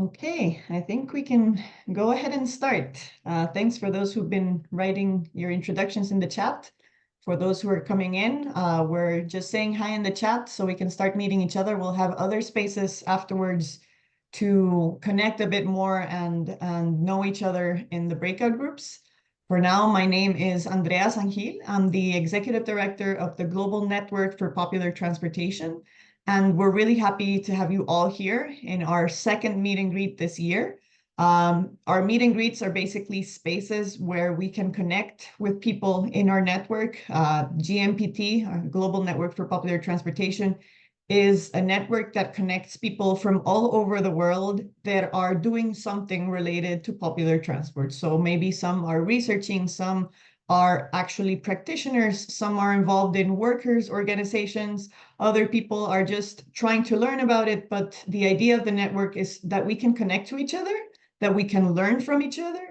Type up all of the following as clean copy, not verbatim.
Okay, I think we can go ahead and start. Thanks for those who've been writing your introductions in the chat. For those who are coming in, we're just saying hi in the chat so we can start meeting each other. We'll have other spaces afterwards to connect a bit more and know each other in the breakout groups. For now, my name is Andrea Sangil. I'm the Executive Director of the Global Network for Popular Transportation. And we're really happy to have you all here in our second meet and greet this year. Our meet and greets are basically spaces where we can connect with people in our network. GNPT, our Global Network for Popular Transportation, is a network that connects people from all over the world that are doing something related to popular transport. So maybe some are researching, some are actually practitioners, some are involved in workers' organizations, other people are just trying to learn about it. But the idea of the network is that we can connect to each other, that we can learn from each other,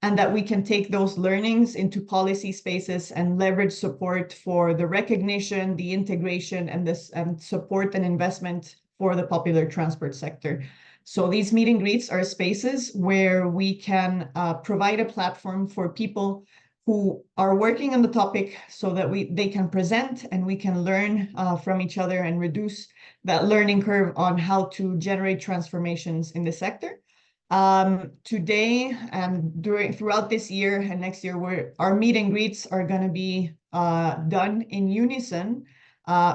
and that we can take those learnings into policy spaces and leverage support for the recognition, the integration, and support and investment for the popular transport sector. So these meet and greets are spaces where we can provide a platform for people who are working on the topic so that they can present and we can learn from each other and reduce that learning curve on how to generate transformations in the sector. Today and throughout this year and next year, our meet and greets are going to be done in unison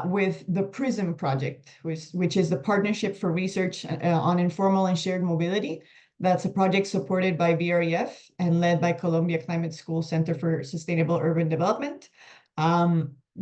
with the PRISM project, which is the Partnership for Research on Informal and Shared Mobility. That's a project supported by VREF and led by Columbia Climate School Center for Sustainable Urban Development.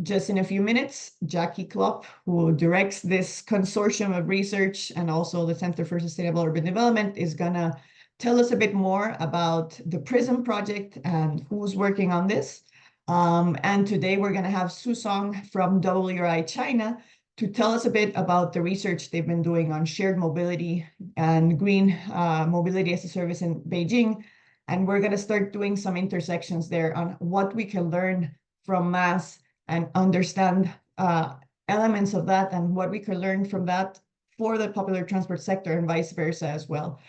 Just in a few minutes, Jackie Klopp, who directs this consortium of research and also the Center for Sustainable Urban Development, is going to tell us a bit more about the PRISM project and who's working on this. And today we're going to have Su Song from WRI China to tell us a bit about the research they've been doing on shared mobility and green mobility as a service in Beijing. And we're going to start doing some intersections there on what we can learn from MaaS and understand elements of that and what we can learn from that for the popular transport sector and vice versa as well.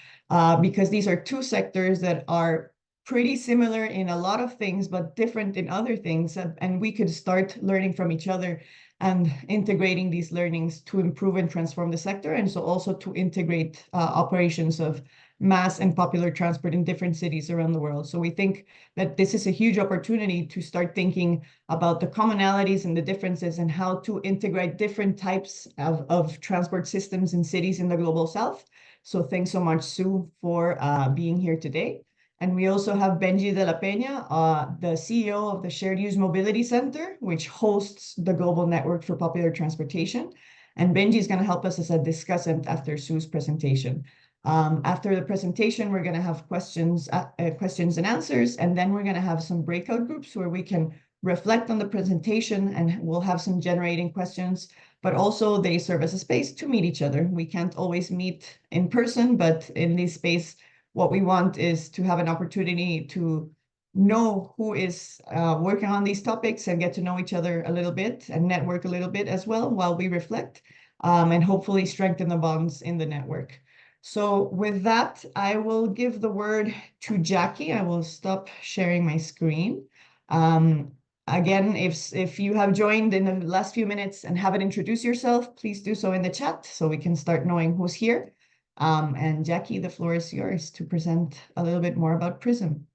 Because these are two sectors that are pretty similar in a lot of things, but different in other things. And we could start learning from each other and integrating these learnings to improve and transform the sector, and so also to integrate operations of MaaS and popular transport in different cities around the world. So we think that this is a huge opportunity to start thinking about the commonalities and the differences and how to integrate different types of transport systems in cities in the Global South. So thanks so much, Sue, for being here today. And we also have Benji de la Peña, the CEO of the Shared Use Mobility Center, which hosts the Global Network for Popular Transportation. And Benji is going to help us as a discussant after Sue's presentation. After the presentation, we're going to have questions and answers, and then we're going to have some breakout groups where we can reflect on the presentation, and we'll have some generating questions, but also they serve as a space to meet each other. We can't always meet in person, but in this space, what we want is to have an opportunity to know who is working on these topics and get to know each other a little bit and network a little bit as well while we reflect, and hopefully strengthen the bonds in the network. So with that, I will give the word to Jackie. I will stop sharing my screen. Again, if you have joined in the last few minutes and haven't introduced yourself, please do so in the chat so we can start knowing who's here. And Jackie, the floor is yours to present a little bit more about PRISM.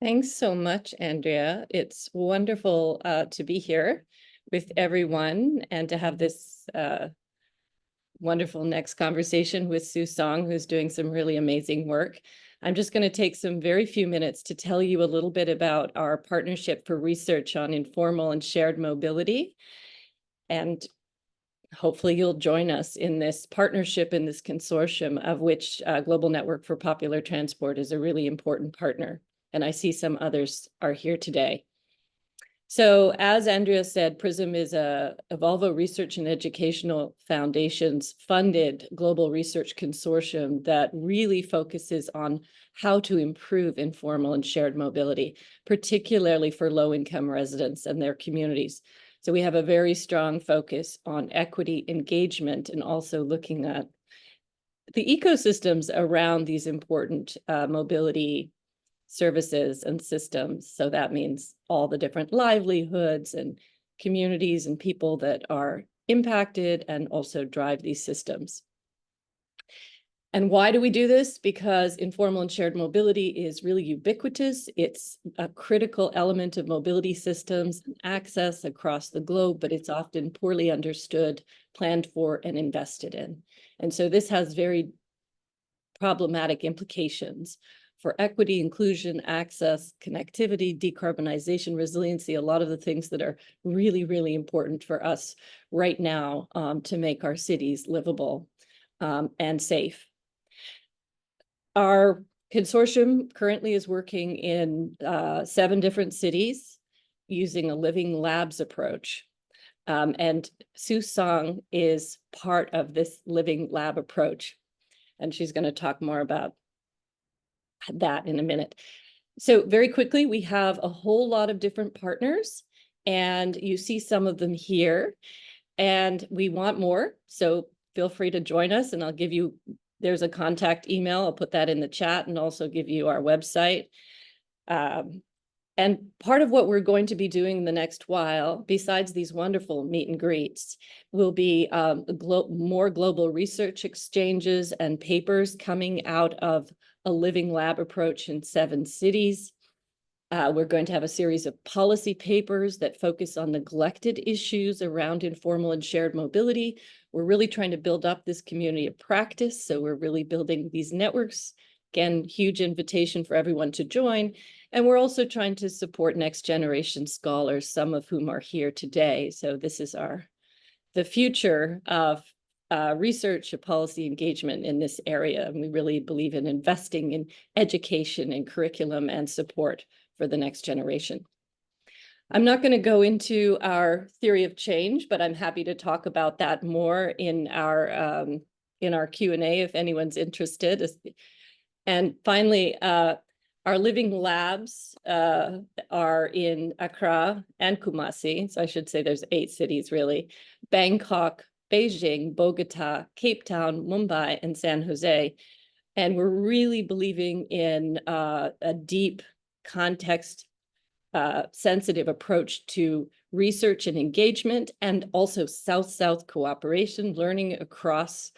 Thanks so much, Andrea. It's wonderful to be here with everyone and to have this wonderful next conversation with Su Song, who's doing some really amazing work. I'm just going to take some very few minutes to tell you a little bit about our partnership for research on informal and shared mobility. And hopefully you'll join us in this partnership, in this consortium, of which Global Network for Popular Transport is a really important partner. And I see some others are here today. So as Andrea said, PRISM is a Volvo Research and Educational Foundation's funded global research consortium that really focuses on how to improve informal and shared mobility, particularly for low-income residents and their communities. So we have a very strong focus on equity engagement and also looking at the ecosystems around these important mobility services and systems. So that means all the different livelihoods and communities and people that are impacted and also drive these systems. And why do we do this? Because informal and shared mobility is really ubiquitous. It's a critical element of mobility systems and access across the globe, but it's often poorly understood, planned for, and invested in. And so this has very problematic implications for equity, inclusion, access, connectivity, decarbonization, resiliency, a lot of the things that are really, really important for us right now to make our cities livable and safe. Our consortium currently is working in 7 different cities using a living labs approach. And Sue Song is part of this living lab approach. And she's going to talk more about that in a minute. So very quickly, we have a whole lot of different partners, and you see some of them here. And we want more, so feel free to join us, and I'll give you, there's a contact email, I'll put that in the chat, and also give you our website. And part of what we're going to be doing in the next while, besides these wonderful meet and greets, will be more global research exchanges and papers coming out of a living lab approach in 7 cities. We're going to have a series of policy papers that focus on neglected issues around informal and shared mobility. We're really trying to build up this community of practice. So we're really building these networks. Again, huge invitation for everyone to join. And we're also trying to support next generation scholars, some of whom are here today. So this is the future of research and policy engagement in this area. And we really believe in investing in education and curriculum and support for the next generation. I'm not going to go into our theory of change, but I'm happy to talk about that more in our Q&A if anyone's interested. And finally, our living labs are in Accra and Kumasi. So I should say there's 8 cities really: Bangkok, Beijing, Bogota, Cape Town, Mumbai, and San Jose. And we're really believing in a deep context sensitive approach to research and engagement, and also South-South cooperation, learning across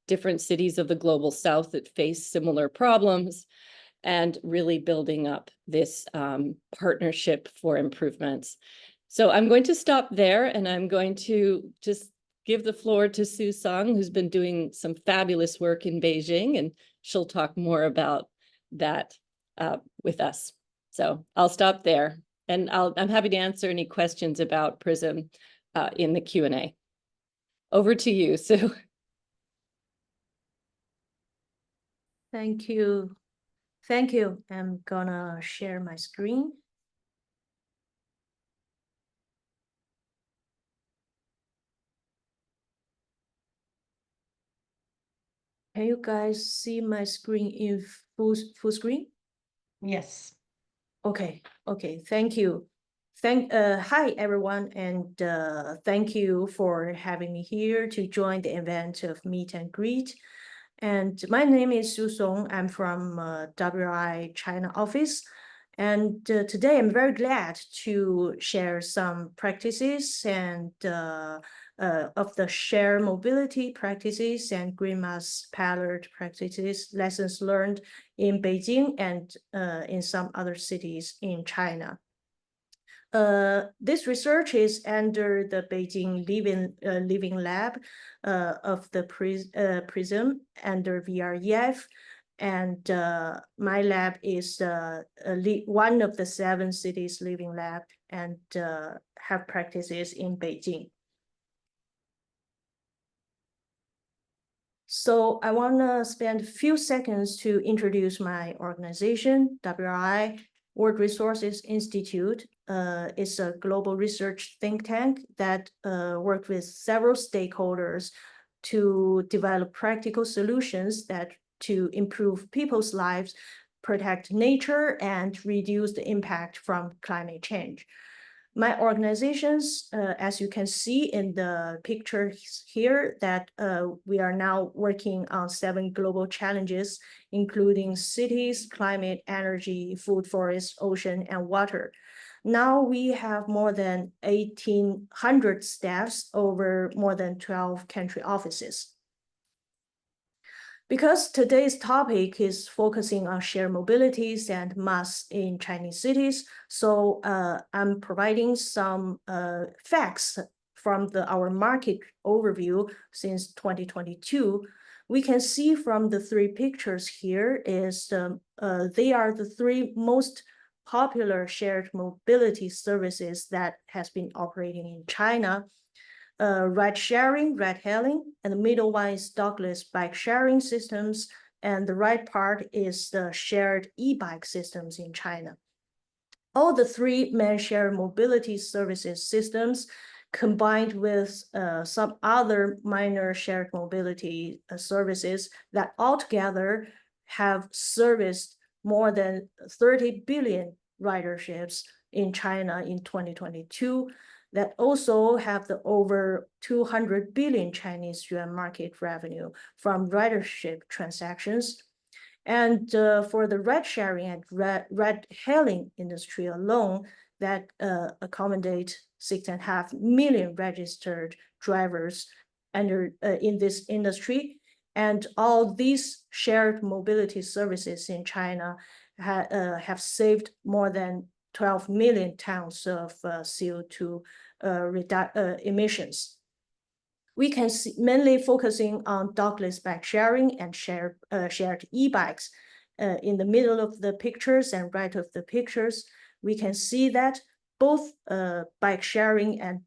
different cities of the global South that face similar problems, and really building up this partnership for improvements. So I'm going to stop there, and I'm going to just give the floor to Sue Song, who's been doing some fabulous work in Beijing, and she'll talk more about that with us. So I'll stop there, and I'm happy to answer any questions about PRISM in the Q&A. Over to you, Sue. Thank you. Thank you. I'm gonna share my screen. Can you guys see my screen in full screen? Yes. Okay, thank you. Hi everyone, and thank you for having me here to join the event of Meet and Greet. And my name is Sue Song. I'm from WRI China office. And today I'm very glad to share some practices and of the shared mobility practices and green MaaS pilot practices, lessons learned in Beijing and in some other cities in China. This research is under the Beijing Living Lab of the PRISM under VREF. And my lab is one of the 7 cities living lab, and have practices in Beijing. So I want to spend a few seconds to introduce my organization. WRI, World Resources Institute, is a global research think tank that works with several stakeholders to develop practical solutions to improve people's lives, protect nature, and reduce the impact from climate change. My organizations, as you can see in the picture here, that we are now working on 7 global challenges, including cities, climate, energy, food, forest, ocean, and water. Now we have more than 1,800 staffs over more than 12 country offices. Because today's topic is focusing on shared mobilities and MaaS in Chinese cities, so I'm providing some facts from our market overview since 2022. We can see from the 3 pictures here is they are the 3 most popular shared mobility services that has been operating in China. Ride sharing, ride hailing, and the middle one is dockless bike sharing systems, and the right part is the shared e-bike systems in China. All the 3 main shared mobility services systems combined with some other minor shared mobility services that altogether have serviced more than 30 billion riderships in China in 2022, that also have the over 200 billion Chinese yuan market revenue from ridership transactions. And for the ride sharing and ride hailing industry alone, that accommodate 6.5 million registered drivers in this industry. And all these shared mobility services in China have saved more than 12 million tons of CO2 emissions. We can see mainly focusing on dockless bike sharing and shared e-bikes. In the middle of the pictures and right of the pictures, we can see that both bike sharing and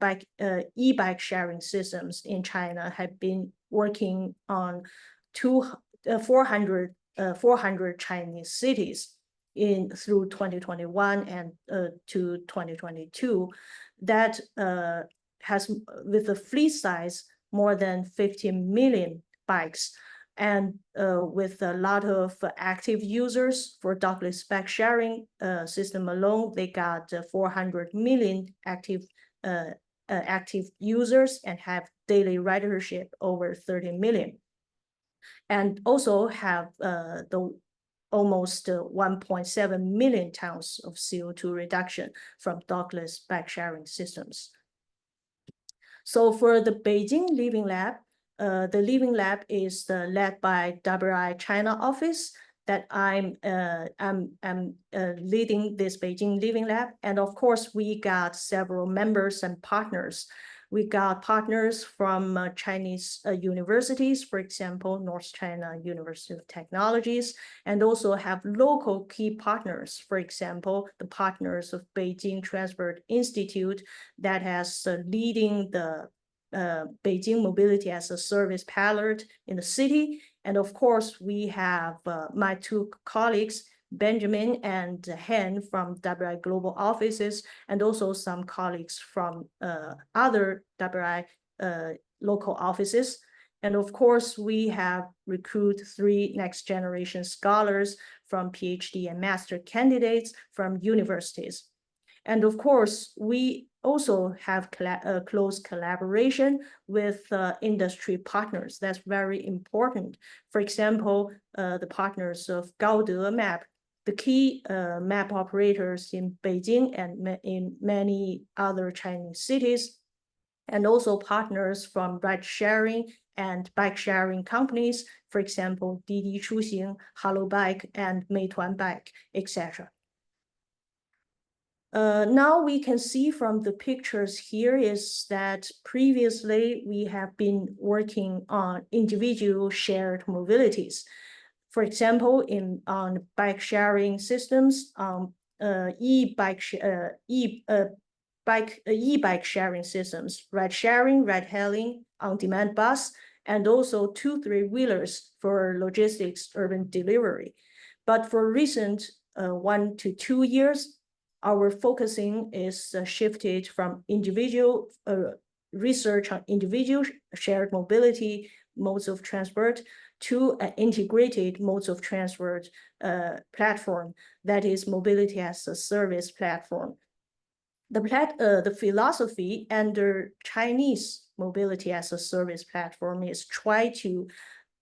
e-bike sharing systems in China have been working on 400 Chinese cities through 2021 and to 2022, that has, with a fleet size more than 15 million bikes, and with a lot of active users for dockless bike sharing system alone, they got 400 million active users and have daily ridership over 30 million, and also have the almost 1.7 million tons of CO2 reduction from dockless bike sharing systems. So for the Beijing Living Lab, the Living Lab is led by WRI China office, that I'm leading this Beijing Living Lab. And of course, we got several members and partners. We got partners from Chinese universities, for example, North China University of Technologies, and also have local key partners, for example, the partners of Beijing Transport Institute that has leading the Beijing Mobility as a Service pilot in the city. And of course, we have my 2 colleagues, Benjamin and Han from WRI Global Offices, and also some colleagues from other WRI local offices. And of course, we have recruited 3 next generation scholars from PhD and master candidates from universities. And of course, we also have close collaboration with industry partners. That's very important. For example, the partners of Gaode Map, the key map operators in Beijing and in many other Chinese cities, and also partners from ride sharing and bike sharing companies, for example, Didi Chuxing, Hello Bike, and Meituan Bike, etc. Now we can see from the pictures here is that previously we have been working on individual shared mobilities. For example, on bike sharing systems, e-bike sharing systems, ride sharing, ride hailing, on-demand bus, and also 2 3-wheelers for logistics urban delivery. But for recent 1 to 2 years, our focusing is shifted from individual research on individual shared mobility modes of transport to an integrated modes of transport platform, that is mobility as a service platform. The philosophy under Chinese mobility as a service platform is try to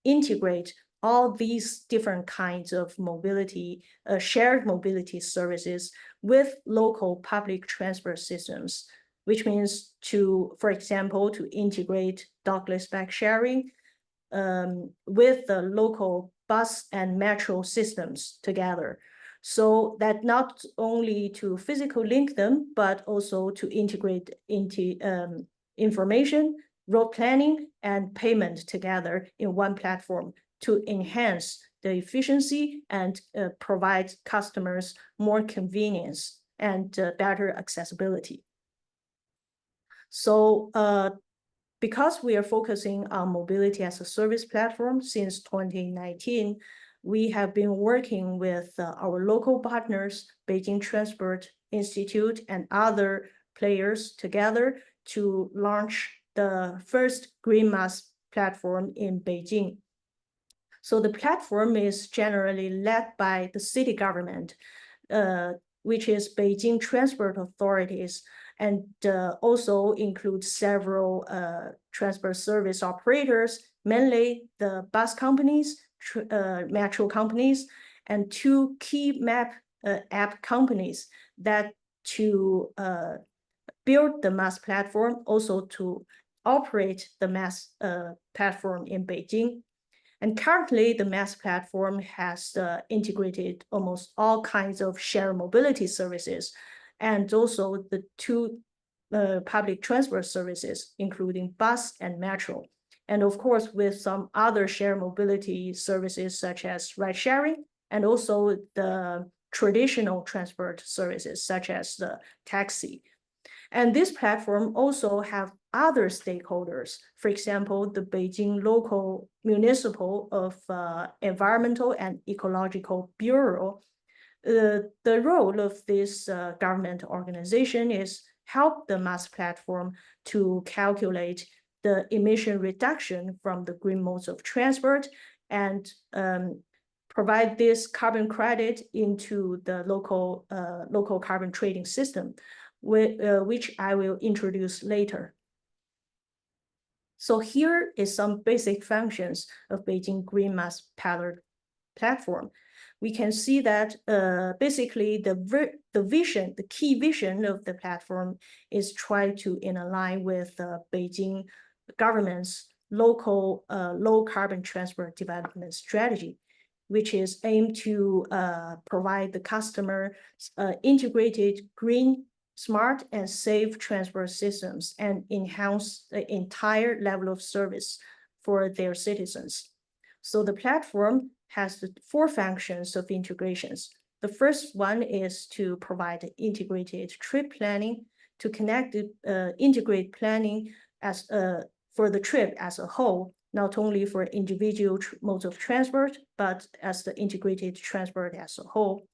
integrate all these different kinds of mobility, shared mobility services with local public transport systems, which means for example, to integrate dockless bike sharing with the local bus and metro systems together. So that not only to physically link them, but also to integrate into information, road planning, and payment together in one platform to enhance the efficiency and provide customers more convenience and better accessibility. So because we are focusing on mobility as a service platform since 2019, we have been working with our local partners, Beijing Transport Institute and other players together to launch the first green MaaS platform in Beijing. So the platform is generally led by the city government, which is Beijing Transport Authorities, and also includes several transport service operators, mainly the bus companies, metro companies, and 2 key map app companies that to build the MaaS platform, also to operate the MaaS platform in Beijing. And currently, the MaaS platform has integrated almost all kinds of shared mobility services, and also the 2 public transport services, including bus and metro. And of course, with some other shared mobility services, such as ride sharing, and also the traditional transport services, such as the taxi. And this platform also have other stakeholders. For example, the Beijing local municipal of environmental and ecological bureau. The role of this government organization is help the MaaS platform to calculate the emission reduction from the green modes of transport and provide this carbon credit into the local carbon trading system, which I will introduce later. So here is some basic functions of Beijing Green MaaS pilot platform. We can see that basically the key vision of the platform is try to align with Beijing government's local low carbon transport development strategy, which is aimed to provide the customer integrated green, smart, and safe transport systems and enhance the entire level of service for their citizens. So the platform has the 4 functions of integrations. The first one is to provide integrated trip planning to connect integrate planning as for the trip as a whole, not only for individual modes of transport, but as the integrated transport as a whole.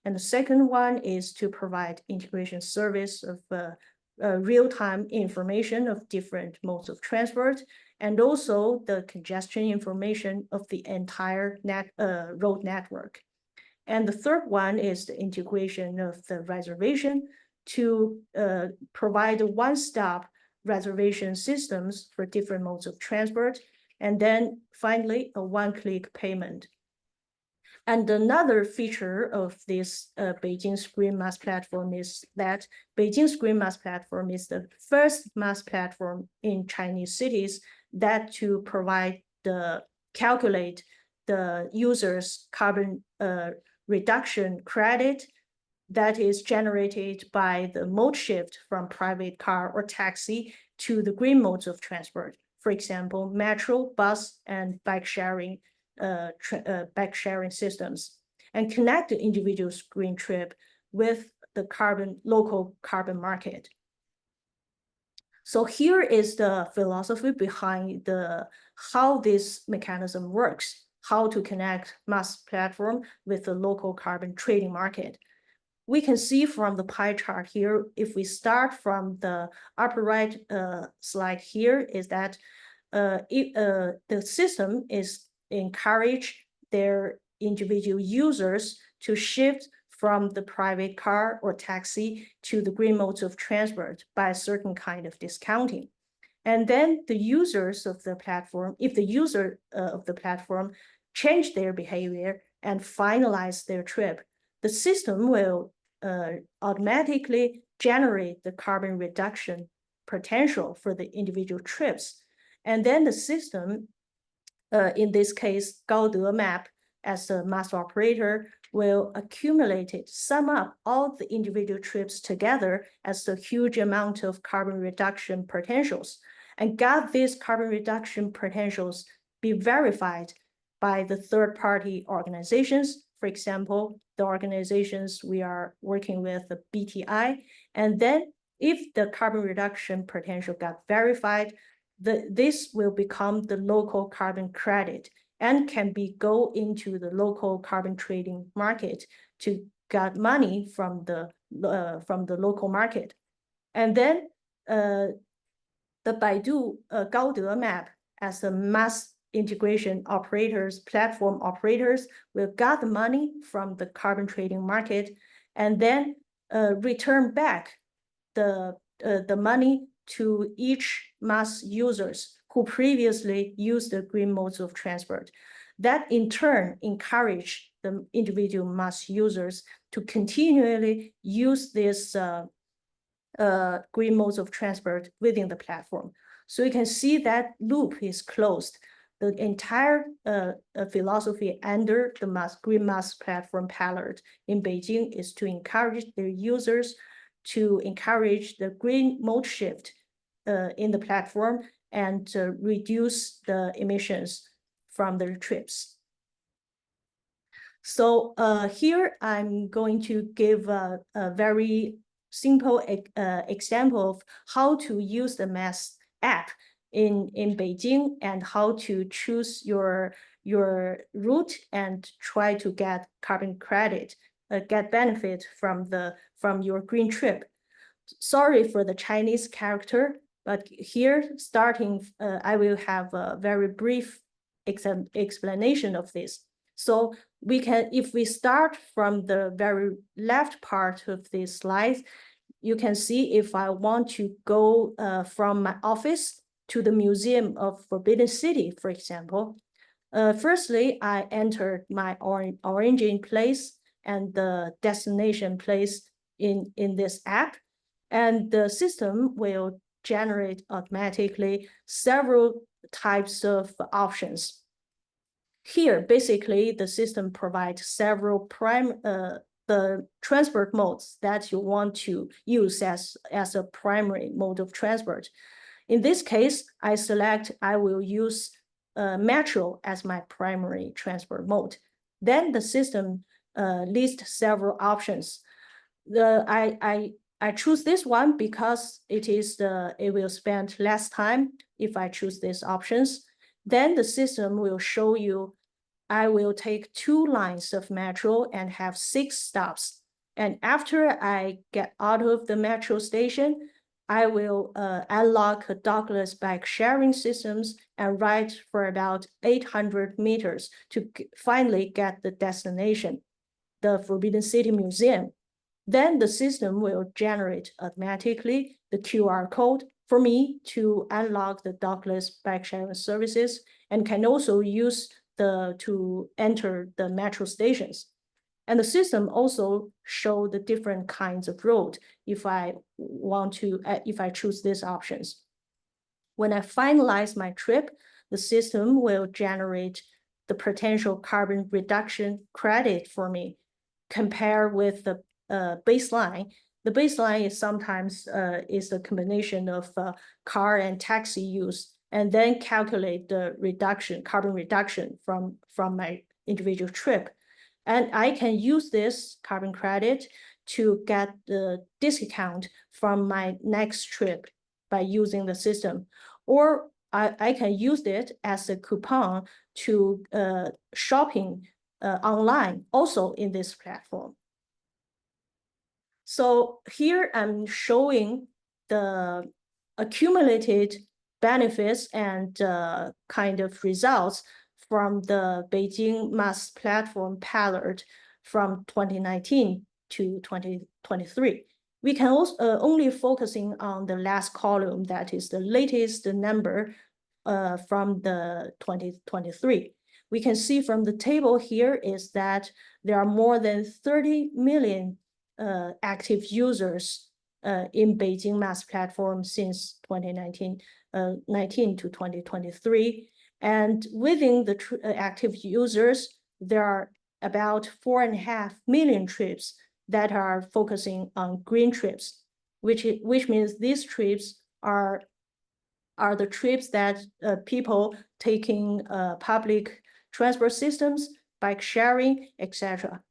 And the second one is to provide integration service of real-time information of different modes of transport, and also the congestion information of the entire road network. And the third one is the integration of the reservation to provide one-stop reservation systems for different modes of transport, and then finally a one-click payment. And another feature of this Beijing's Green MaaS platform is that Beijing's Green MaaS platform is the first MaaS platform in Chinese cities that to calculate the user's carbon reduction credit that is generated by the mode shift from private car or taxi to the green modes of transport. For example, metro, bus, and bike sharing systems, and connect the individual's green trip with the local carbon market. So here is the philosophy behind how this mechanism works, how to connect MaaS platform with the local carbon trading market. We can see from the pie chart here, if we start from the upper right slide here, is that the system is encourage their individual users to shift from the private car or taxi to the green modes of transport by a certain kind of discounting. And then the users of the platform, if the user of the platform change their behavior and finalize their trip, the system will automatically generate the carbon reduction potential for the individual trips. And then the system, in this case, Gaode Map, as a MaaS operator, will accumulate it, sum up all the individual trips together as a huge amount of carbon reduction potentials, and got these carbon reduction potentials be verified by the third-party organizations. For example, the organizations we are working with, the BTI, and then if the carbon reduction potential got verified, this will become the local carbon credit and can go into the local carbon trading market to get money from the local market. And then the Baidu Gaode Map, as the MaaS integration operators, platform operators, will get the money from the carbon trading market and then return back the money to each MaaS users who previously used the green modes of transport. That in turn encourage the individual MaaS users to continually use this green modes of transport within the platform. So you can see that loop is closed. The entire philosophy under the Green MaaS platform pilot in Beijing is to encourage their users to encourage the green mode shift in the platform and to reduce the emissions from their trips. So here I'm going to give a very simple example of how to use the MaaS app in Beijing and how to choose your route and try to get carbon credit, get benefit from your green trip. Sorry for the Chinese character, but here starting, I will have a very brief explanation of this. So we can, if we start from the very left part of this slide, you can see if I want to go from my office to the Museum of Forbidden City, for example. Firstly, I entered my origin place and the destination place in this app, and the system will generate automatically several types of options. Here, basically, the system provides several the transport modes that you want to use as a primary mode of transport. In this case, I will use metro as my primary transport mode. Then the system lists several options. I choose this one because it will spend less time if I choose these options. Then the system will show you, I will take 2 lines of metro and have 6 stops. And after I get out of the metro station, I will unlock a dockless bike sharing systems and ride for about 800 meters to finally get the destination, the Forbidden City Museum. Then the system will generate automatically the QR code for me to unlock the dockless bike sharing services, and can also use to enter the metro stations. And the system also show the different kinds of road if I choose these options. When I finalize my trip, the system will generate the potential carbon reduction credit for me, compare with the baseline. The baseline is sometimes is a combination of car and taxi use, and then calculate the carbon reduction from my individual trip. And I can use this carbon credit to get the discount from my next trip by using the system. Or I can use it as a coupon to shopping online, also in this platform. So here I'm showing the accumulated benefits and kind of results from the Beijing MaaS platform pilot from 2019 to 2023. We can also only focusing on the last column, that is the latest number from the 2023. We can see from the table here is that there are more than 30 million active users in Beijing MaaS platform since 2019 to 2023. And within the active users, there are about 4.5 million trips that are focusing on green trips, which means these trips are the trips that people taking public transport systems, bike sharing, etc.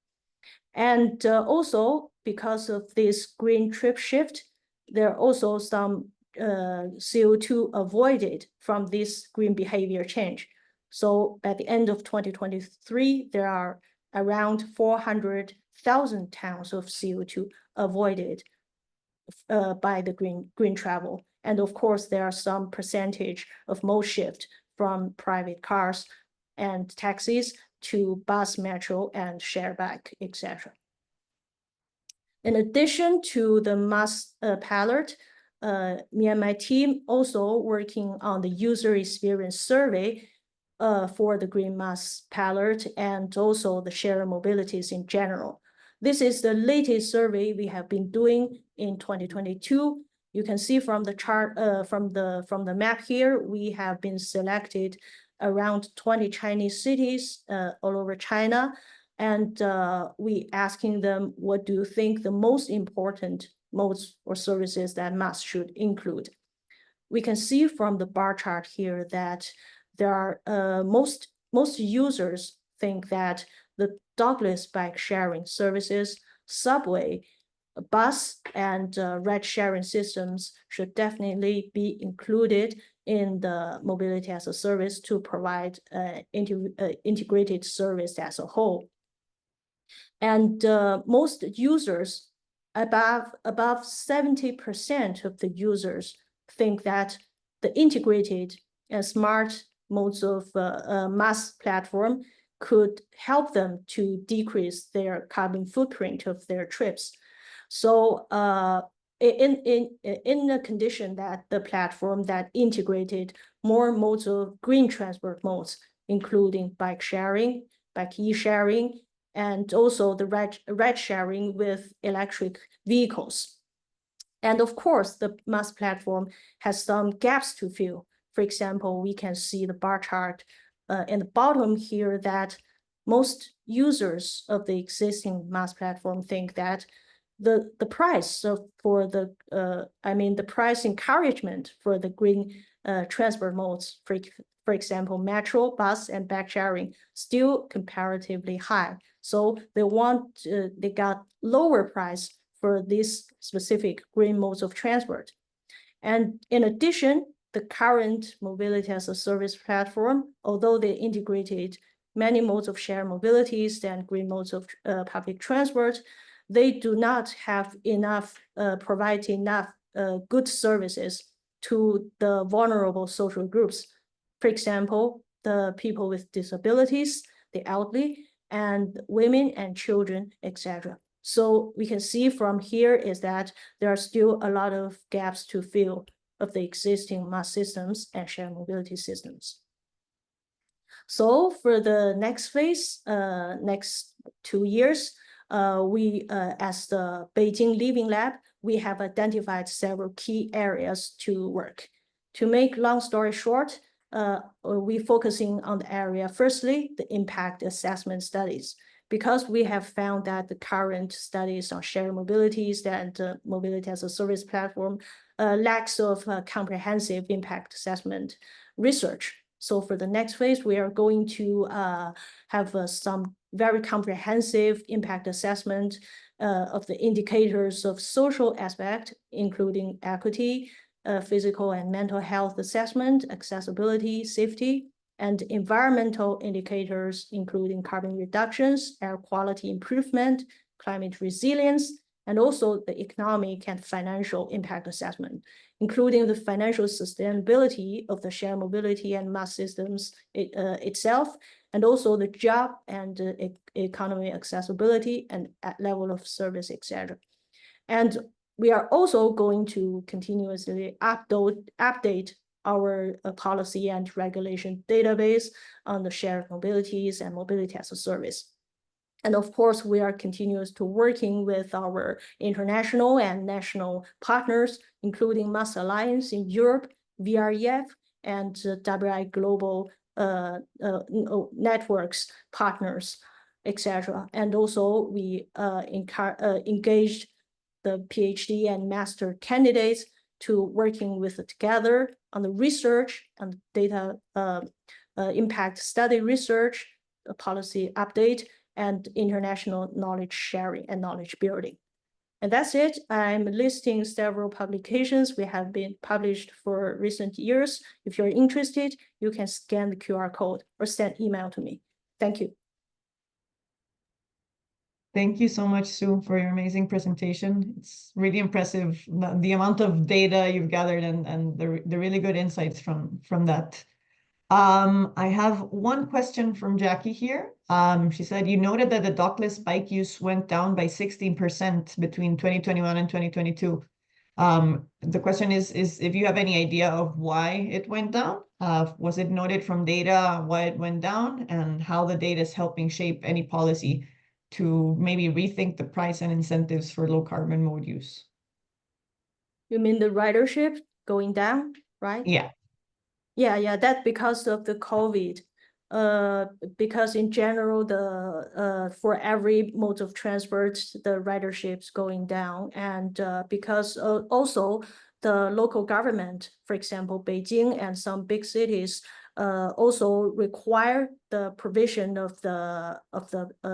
And also, because of this green trip shift, there are also some CO2 avoided from this green behavior change. So at the end of 2023, there are around 400,000 tons of CO2 avoided by the green travel. And of course, there are some percentage of mode shift from private cars and taxis to bus, metro, and share bike, etc. In addition to the MaaS palette, me and my team also working on the user experience survey for the Green MaaS palette and also the shared mobilities in general. This is the latest survey we have been doing in 2022. You can see from the chart, from the map here, we have been selected around 20 Chinese cities all over China. And we asking them, what do you think the most important modes or services that MaaS should include? We can see from the bar chart here that there are most users think that the dogless bike sharing services, subway, bus, and ride sharing systems should definitely be included in the mobility as a service to provide integrated service as a whole. And most users, above 70% of the users think that the integrated and smart modes of MaaS platform could help them to decrease their carbon footprint of their trips. So in the condition that the platform that integrated more modes of green transport modes, including bike sharing, bike e-sharing, and also the ride sharing with electric vehicles. And of course, the MaaS platform has some gaps to fill. For example, we can see the bar chart in the bottom here that most users of the existing MaaS platform think that the price for the the price encouragement for the green transport modes, for example, metro, bus, and bike sharing, still comparatively high. So they got lower price for these specific green modes of transport. And in addition, the current mobility as a service platform, although they integrated many modes of shared mobilities and green modes of public transport, they do not have enough, provide enough good services to the vulnerable social groups. For example, the people with disabilities, the elderly, and women and children, etc. So we can see from here is that there are still a lot of gaps to fill of the existing MaaS systems and shared mobility systems. So for the next phase, next 2 years, we, as the Beijing Living Lab, we have identified several key areas to work. To make long story short, we're focusing on the area, firstly, the impact assessment studies, because we have found that the current studies on shared mobilities and mobility as a service platform lacks of comprehensive impact assessment research. So for the next phase, we are going to have some very comprehensive impact assessment of the indicators of social aspect, including equity, physical and mental health assessment, accessibility, safety, and environmental indicators, including carbon reductions, air quality improvement, climate resilience, and also the economic and financial impact assessment, including the financial sustainability of the shared mobility and MaaS systems itself, and also the job and economy accessibility and at level of service, etc. And we are also going to continuously update our policy and regulation database on the shared mobilities and mobility as a service. And of course, we are continuous to working with our international and national partners, including MaaS Alliance in Europe, VREF, and WI Global Networks partners, etc. And also we engaged the PhD and master candidates to working with together on the research and data impact study research, policy update, and international knowledge sharing and knowledge building. And that's it. I'm listing several publications we have been published for recent years. If you're interested, you can scan the QR code or send email to me. Thank you. Thank you so much, Sue, for your amazing presentation. It's really impressive, the amount of data you've gathered and the really good insights from that. I have one question from Jackie here. She said, you noted that the dockless bike use went down by 16% between 2021 and 2022. The question is if you have any idea of why it went down? Was it noted from data why it went down, and how the data is helping shape any policy to maybe rethink the price and incentives for low carbon mode use? You mean the ridership going down, right? Yeah. Yeah, that's because of the COVID. Because in general, the for every mode of transport, the ridership's going down, and because also the local government, for example, Beijing and some big cities, also require the provision of the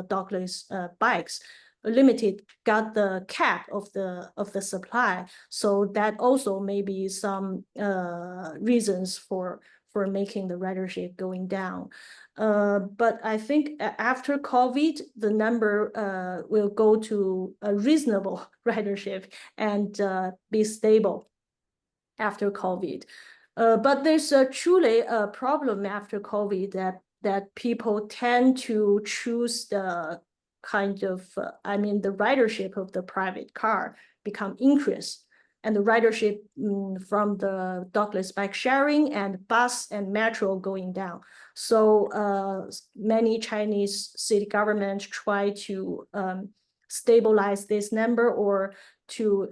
dockless bikes. Limited got the cap of the supply, so that also may be some reasons for making the ridership going down. But I think after COVID, the number will go to a reasonable ridership and be stable after COVID. But there's truly a problem after COVID that people tend to choose the kind of, the ridership of the private car become increased, and the ridership from the dockless bike sharing and bus and metro going down. So many Chinese city governments try to stabilize this number or to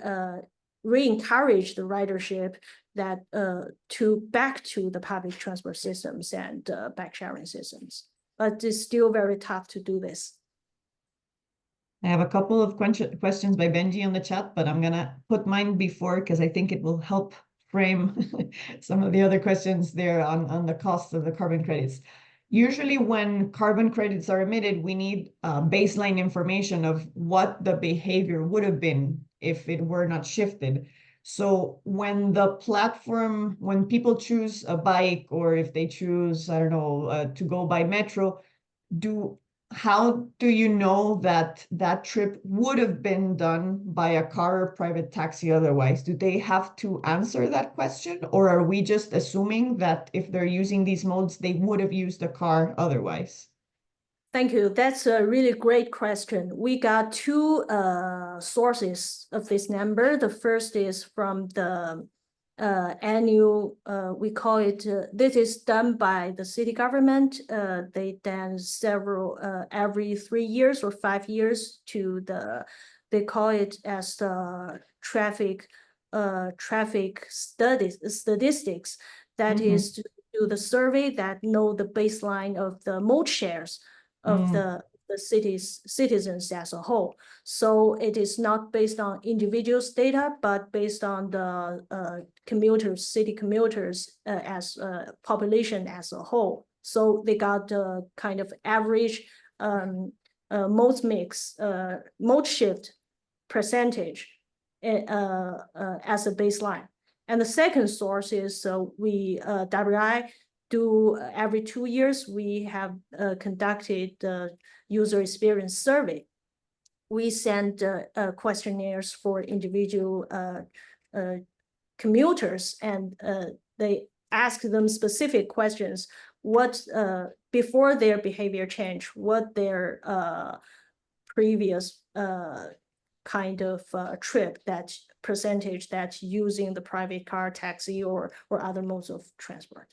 re-encourage the ridership that back to the public transport systems and bike sharing systems. But it's still very tough to do this. I have a couple of questions by Benji on the chat, but I'm gonna put mine before because I think it will help frame some of the other questions there on the cost of the carbon credits. Usually when carbon credits are emitted, we need baseline information of what the behavior would have been if it were not shifted. So when people choose a bike, or if they choose, I don't know, to go by metro, how do you know that that trip would have been done by a car or private taxi otherwise? Do they have to answer that question? Or are we just assuming that if they're using these modes, they would have used a car otherwise? Thank you. That's a really great question. We got two sources of this number. The first is from the annual, we call it, this is done by the city government. They done several, every 3 years or 5 years they call it as the traffic statistics. That is to do the survey that know the baseline of the mode shares of the city's citizens as a whole. So it is not based on individuals' data, but based on the city commuters as population as a whole. So they got a kind of average mode mix, mode shift percentage as a baseline. And the second source is we WI do every 2 years, we have conducted the user experience survey. we send questionnaires for individual commuters, and they ask them specific questions. What before their behavior change, what their previous kind of trip, that percentage that's using the private car, taxi, or other modes of transport.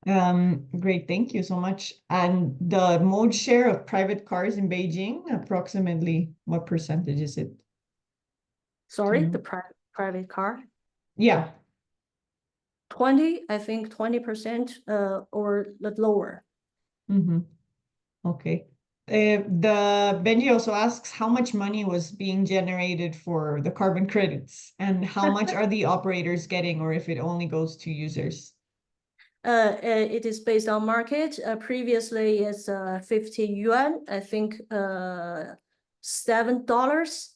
Great, thank you so much. And the mode share of private cars in Beijing, approximately what percentage is it? Sorry, Mhm. the private car? Yeah. 20, I think 20% or lower. Mm-hmm. Okay. The Benji also asks how much money was being generated for the carbon credits and how much are the operators getting, or if it only goes to users? It is based on market. Previously, it's 50 yuan. I think $7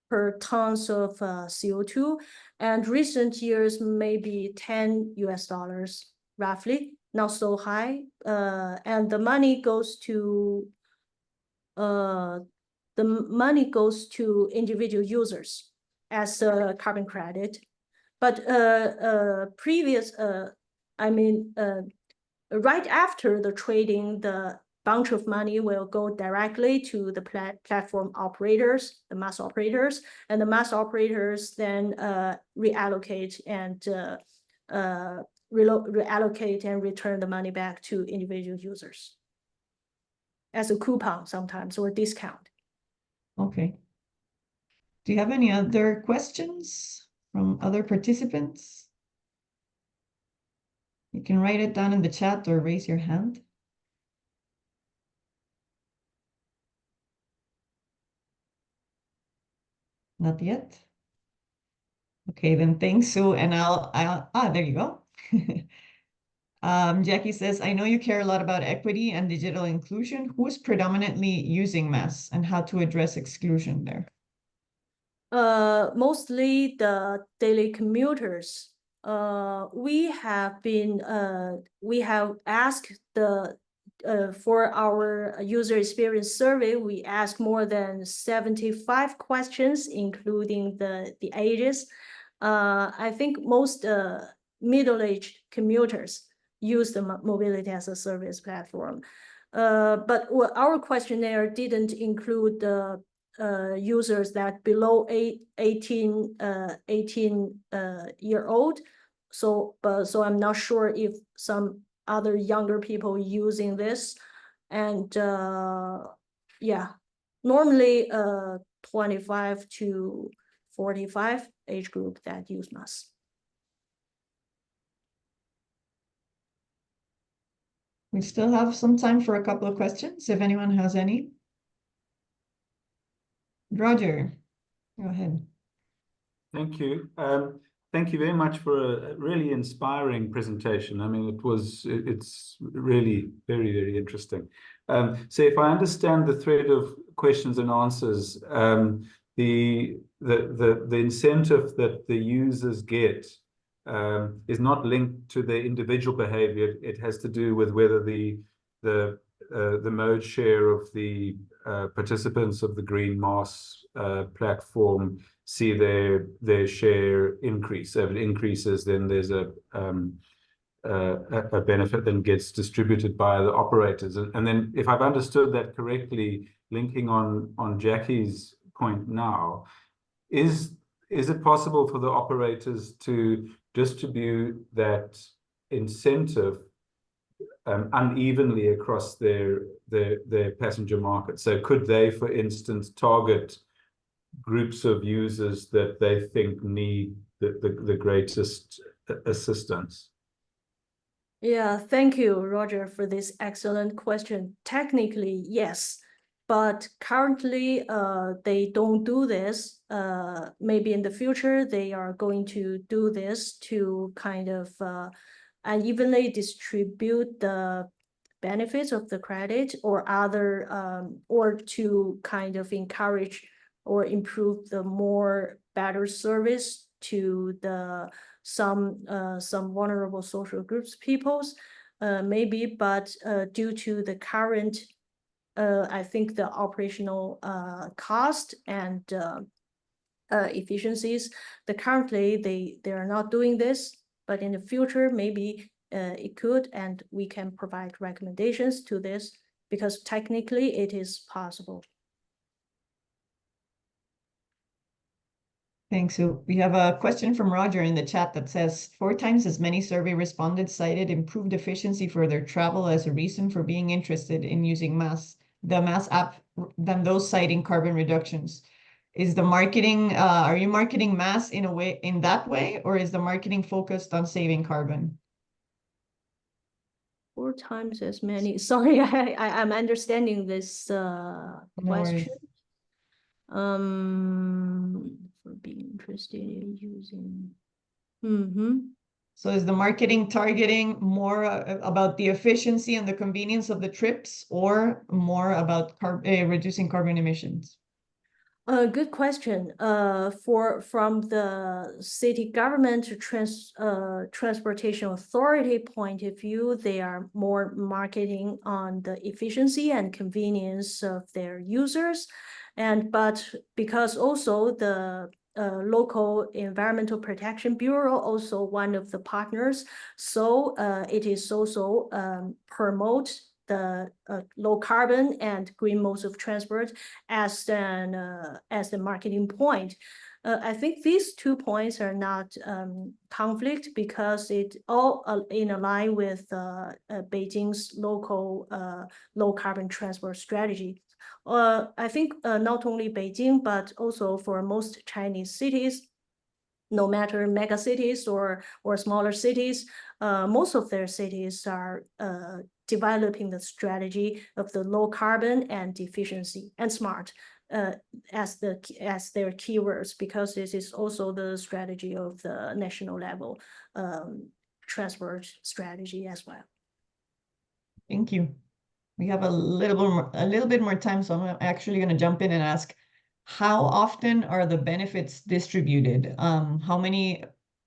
per tons of CO2, and recent years maybe $10 roughly, not so high. And the money goes to individual users as a carbon credit. But right after the trading, the bunch of money will go directly to the platform operators, the MaaS operators, and the MaaS operators then reallocate and return the money back to individual users as a coupon sometimes, or discount. Okay. Do you have any other questions from other participants? You can write it down in the chat or raise your hand. Not yet. Okay, then thanks, Sue. And there you go. Jackie says, I know you care a lot about equity and digital inclusion. Who's predominantly using MaaS and how to address exclusion there? Mostly the daily commuters. We have asked for our user experience survey, we asked more than 75 questions, including the ages. I think most middle-aged commuters use the mobility as a service platform. But our questionnaire didn't include the users that below 18 year old. So I'm not sure if some other younger people using this. And yeah, normally 25 to 45 age group that use MaaS. We still have some time for a couple of questions, if anyone has any. Roger, go ahead. Thank you. Thank you very much for a really inspiring presentation. I mean, it's really very, very interesting. So if I understand the thread of questions and answers, the incentive that the users get is not linked to their individual behavior. It has to do with whether the mode share of the participants of the Green MaaS platform see their share increase. So if it increases, then there's a benefit that gets distributed by the operators. And then, if I've understood that correctly, linking on Jackie's point now, is it possible for the operators to distribute that incentive unevenly across their passenger market? So could they, for instance, target groups of users that they think need the greatest assistance? Yeah, thank you, Roger, for this excellent question. Technically, yes, but currently they don't do this. Maybe in the future they are going to do this to kind of unevenly distribute the benefits of the credit, or other or to kind of encourage or improve the more better service to the some vulnerable social groups peoples, maybe. But due to the current I think the operational cost and efficiencies. Currently they are not doing this, but in the future maybe it could, and we can provide recommendations to this because technically it is possible. Thanks. So we have a question from Roger in the chat that says 4 times as many survey respondents cited improved efficiency for their travel as a reason for being interested in using the MaaS app than those citing carbon reductions. Is the marketing, are you marketing MaaS in that way, or is the marketing focused on saving carbon? 4 times as many. Sorry, I'm understanding this question. For being interested in using. So is the marketing targeting more about the efficiency and the convenience of the trips, or more about reducing carbon emissions? Good question. From the city government transportation authority point of view, they are more marketing on the efficiency and convenience of their users, but because also the local environmental protection bureau also one of the partners, so it is also promote the low carbon and green modes of transport as the marketing point. I think these 2 points are not conflict because it all in line with Beijing's local low carbon transport strategy. I think not only Beijing, but also for most Chinese cities, no matter mega cities or smaller cities, most of their cities are developing the strategy of the low carbon and efficiency and smart as their keywords, because this is also the strategy of the national level transport strategy as well. Thank you. We have a little bit more time, so I'm actually going to jump in and ask, how often are the benefits distributed? How many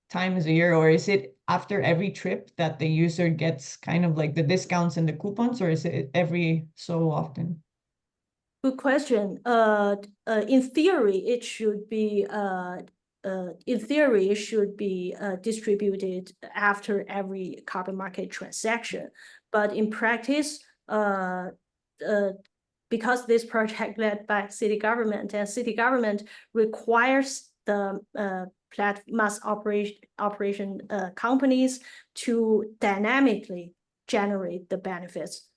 times a year, or is it after every trip that the user gets kind of like the discounts and the coupons, or is it every so often? Good question. In theory, it should be distributed after every carbon market transaction, but in practice, because this project led by city government, and city government requires the MaaS operation companies to dynamically generate the benefits.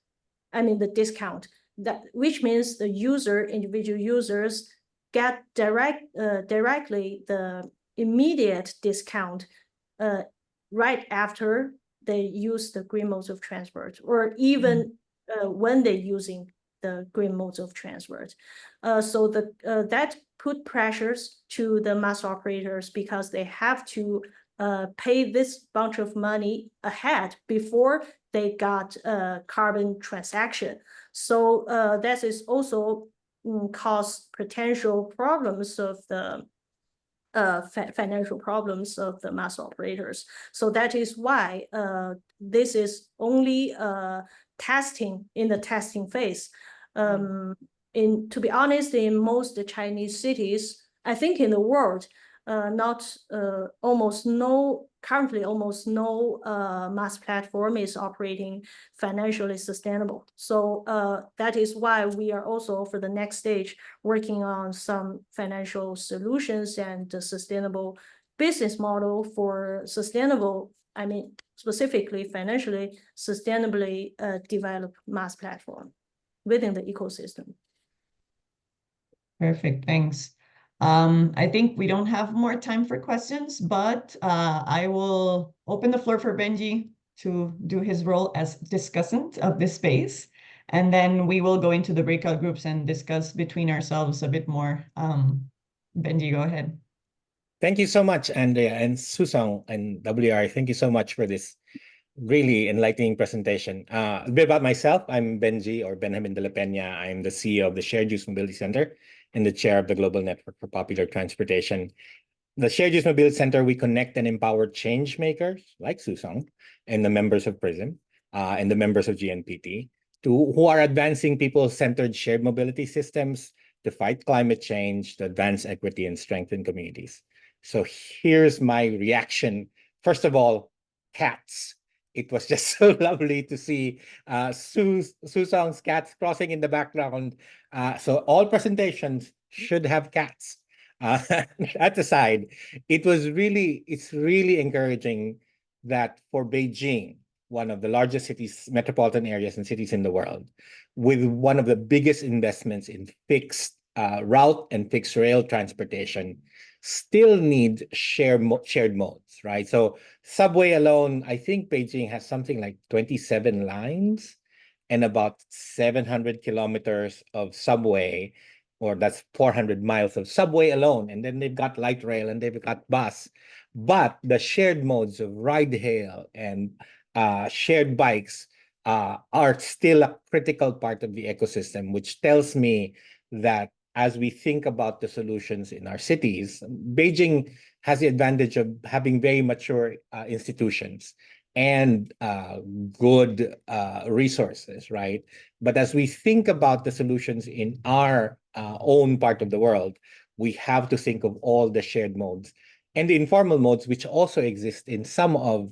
I mean the discount. Which means the individual users get directly the immediate discount right after they use the green modes of transport, or even when they're using the green modes of transport. So that put pressures to the MaaS operators because they have to pay this bunch of money ahead before they got a carbon transaction. So that is also cause potential problems of the financial problems of the MaaS operators. So that is why this is only testing in the testing phase. To be honest, in most Chinese cities, I think in the world, currently almost no MaaS platform is operating financially sustainable. So that is why we are also for the next stage working on some financial solutions and the sustainable business model for sustainable, I mean specifically financially sustainably developed MaaS platform within the ecosystem. Perfect, thanks. I think we don't have more time for questions, but I will open the floor for Benji to do his role as discussant of this space. And then we will go into the breakout groups and discuss between ourselves a bit more. Benji, go ahead. Thank you so much, Andrea and Susong and WR. Thank you so much for this really enlightening presentation. A bit about myself. I'm Benji, or Benjamin de la Peña. I'm the CEO of the Shared Use Mobility Center and the chair of the Global Network for Popular Transportation. The Shared Use Mobility Center, we connect and empower change makers like Susong and the members of PRISM and the members of GNPT who are advancing people-centered shared mobility systems to fight climate change, to advance equity and strengthen communities. So here's my reaction. First of all, cats. It was just so lovely to see Susong's cats crossing in the background. So all presentations should have cats. That aside, it's really encouraging that for Beijing, one of the largest cities, metropolitan areas and cities in the world, with one of the biggest investments in fixed route and fixed rail transportation, still need shared modes, right? So subway alone, I think Beijing has something like 27 lines and about 700 kilometers of subway, or that's 400 miles of subway alone. And then they've got light rail and they've got bus. But the shared modes of ride hail and shared bikes are still a critical part of the ecosystem, which tells me that as we think about the solutions in our cities, Beijing has the advantage of having very mature institutions and good resources, right? But as we think about the solutions in our own part of the world, we have to think of all the shared modes and the informal modes, which also exist in some of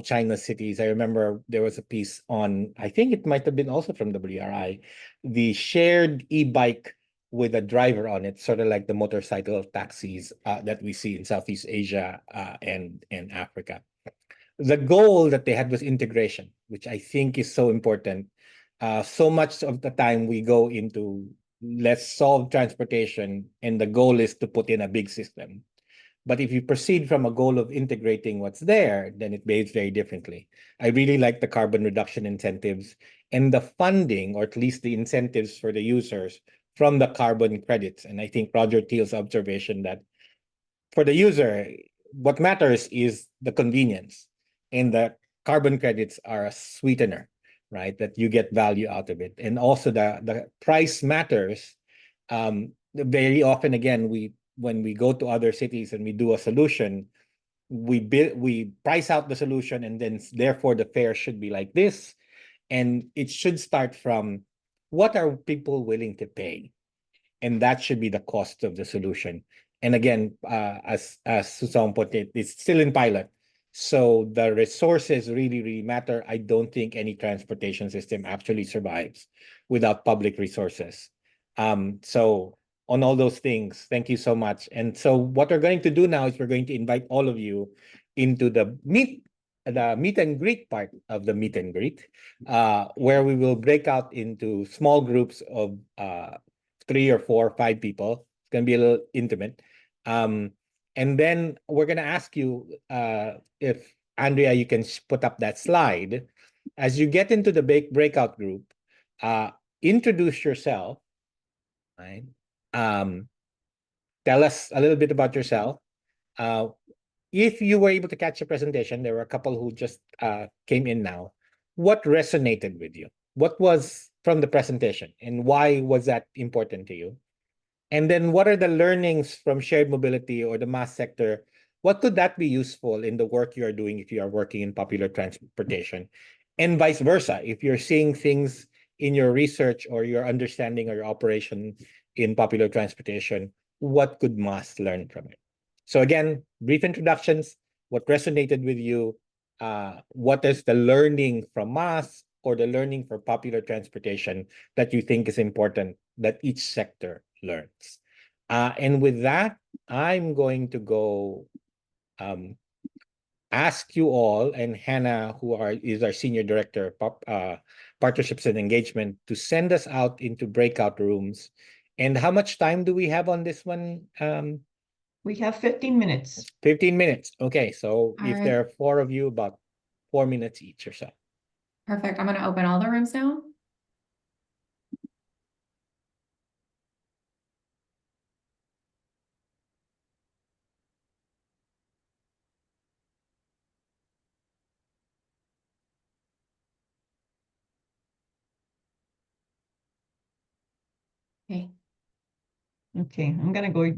China's cities. I remember there was a piece on, I think it might have been also from WRI, the shared e-bike with a driver on it, sort of like the motorcycle taxis that we see in Southeast Asia and Africa. The goal that they had was integration, which I think is so important. So much of the time we go into let's solve transportation, and the goal is to put in a big system. But if you proceed from a goal of integrating what's there, then it behaves very differently. I really like the carbon reduction incentives and the funding, or at least the incentives for the users from the carbon credits. And I think Roger Thiel's observation that for the user, what matters is the convenience, and the carbon credits are a sweetener, right? That you get value out of it. And also the price matters. Very often, again, when we go to other cities and we do a solution, we price out the solution, and then therefore the fare should be like this. And it should start from what are people willing to pay? And that should be the cost of the solution. And again, as Susong put it, it's still in pilot. So the resources really, really matter. I don't think any transportation system actually survives without public resources. So on all those things, thank you so much. And so what we're going to do now is we're going to invite all of you into the meet and greet part of the meet and greet, where we will break out into small groups of 3 or 4 or 5 people. It's going to be a little intimate. And then we're going to ask you if, Andrea, you can put up that slide. As you get into the breakout group, introduce yourself, right? Tell us a little bit about yourself. If you were able to catch the presentation, there were a couple who just came in now. What resonated with you? What was from the presentation, and why was that important to you? And then what are the learnings from shared mobility or the MaaS sector? What could that be useful in the work you are doing if you are working in popular transportation? And vice versa, if you're seeing things in your research or your understanding or your operation in popular transportation, what could MaaS learn from it? So again, brief introductions, what resonated with you, what is the learning from MaaS or the learning for popular transportation that you think is important that each sector learns. And with that, I'm going to go ask you all, and Hannah, is our Senior Director of Partnerships and Engagement, to send us out into breakout rooms. And how much time do we have on this one? We have 15 minutes. 15 minutes. Okay, so All if right. there are 4 of you, about 4 minutes each or so. Perfect. I'm going to open all the rooms now. Okay. Okay, I'm gonna go.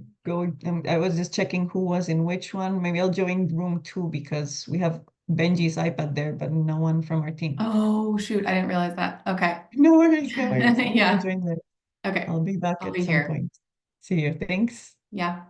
I was just checking who was in which one. Maybe I'll join room 2 because we have Benji's iPad there, but no one from our team. Oh, shoot, I didn't realize that. Okay. No worries, no worries. I'm Yeah. gonna join the, Okay, I'll be back I'll at be some here. point. See you. Thanks. Yeah.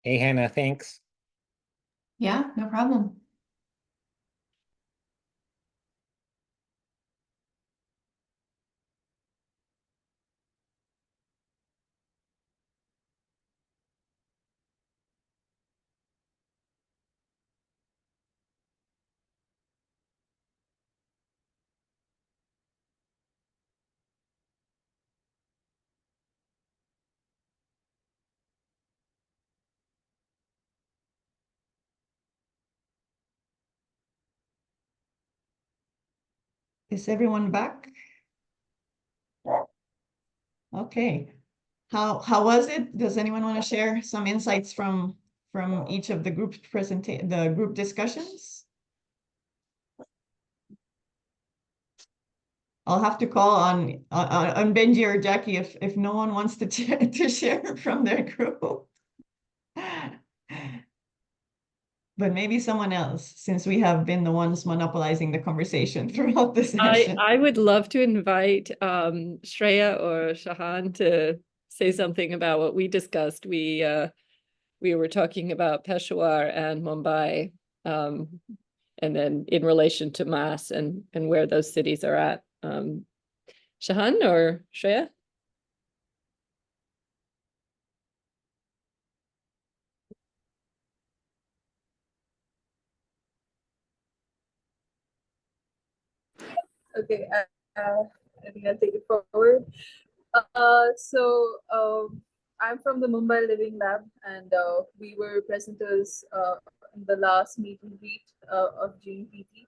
Hey, Hannah, thanks. Yeah, no problem. Is everyone back? Okay. How was it? Does anyone want to share some insights from each of the group discussions? I'll have to call on Benji or Jackie if no one wants to to share from their group. But maybe someone else, since we have been the ones monopolizing the conversation throughout the session. I would love to invite Shreya or Shahan to say something about what we discussed. We were talking about Peshawar and Mumbai, and then in relation to MaaS and where those cities are at. Shahan or Shreya? Okay, I think I'll take it forward. I'm from the Mumbai Living Lab, and we were presenters in the last meet and greet of GNPT.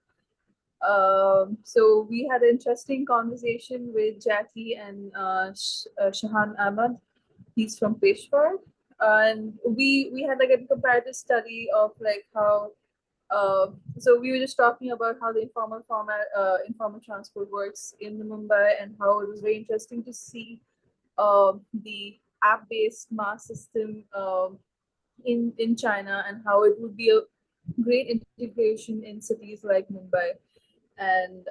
So we had an interesting conversation with Jackie and Shahan Ahmad. He's from Peshawar, and we had like a comparative study of like how. So we were just talking about how the informal transport works in Mumbai, and how it was very interesting to see the app-based MaaS system in China, and how it would be a great integration in cities like Mumbai. And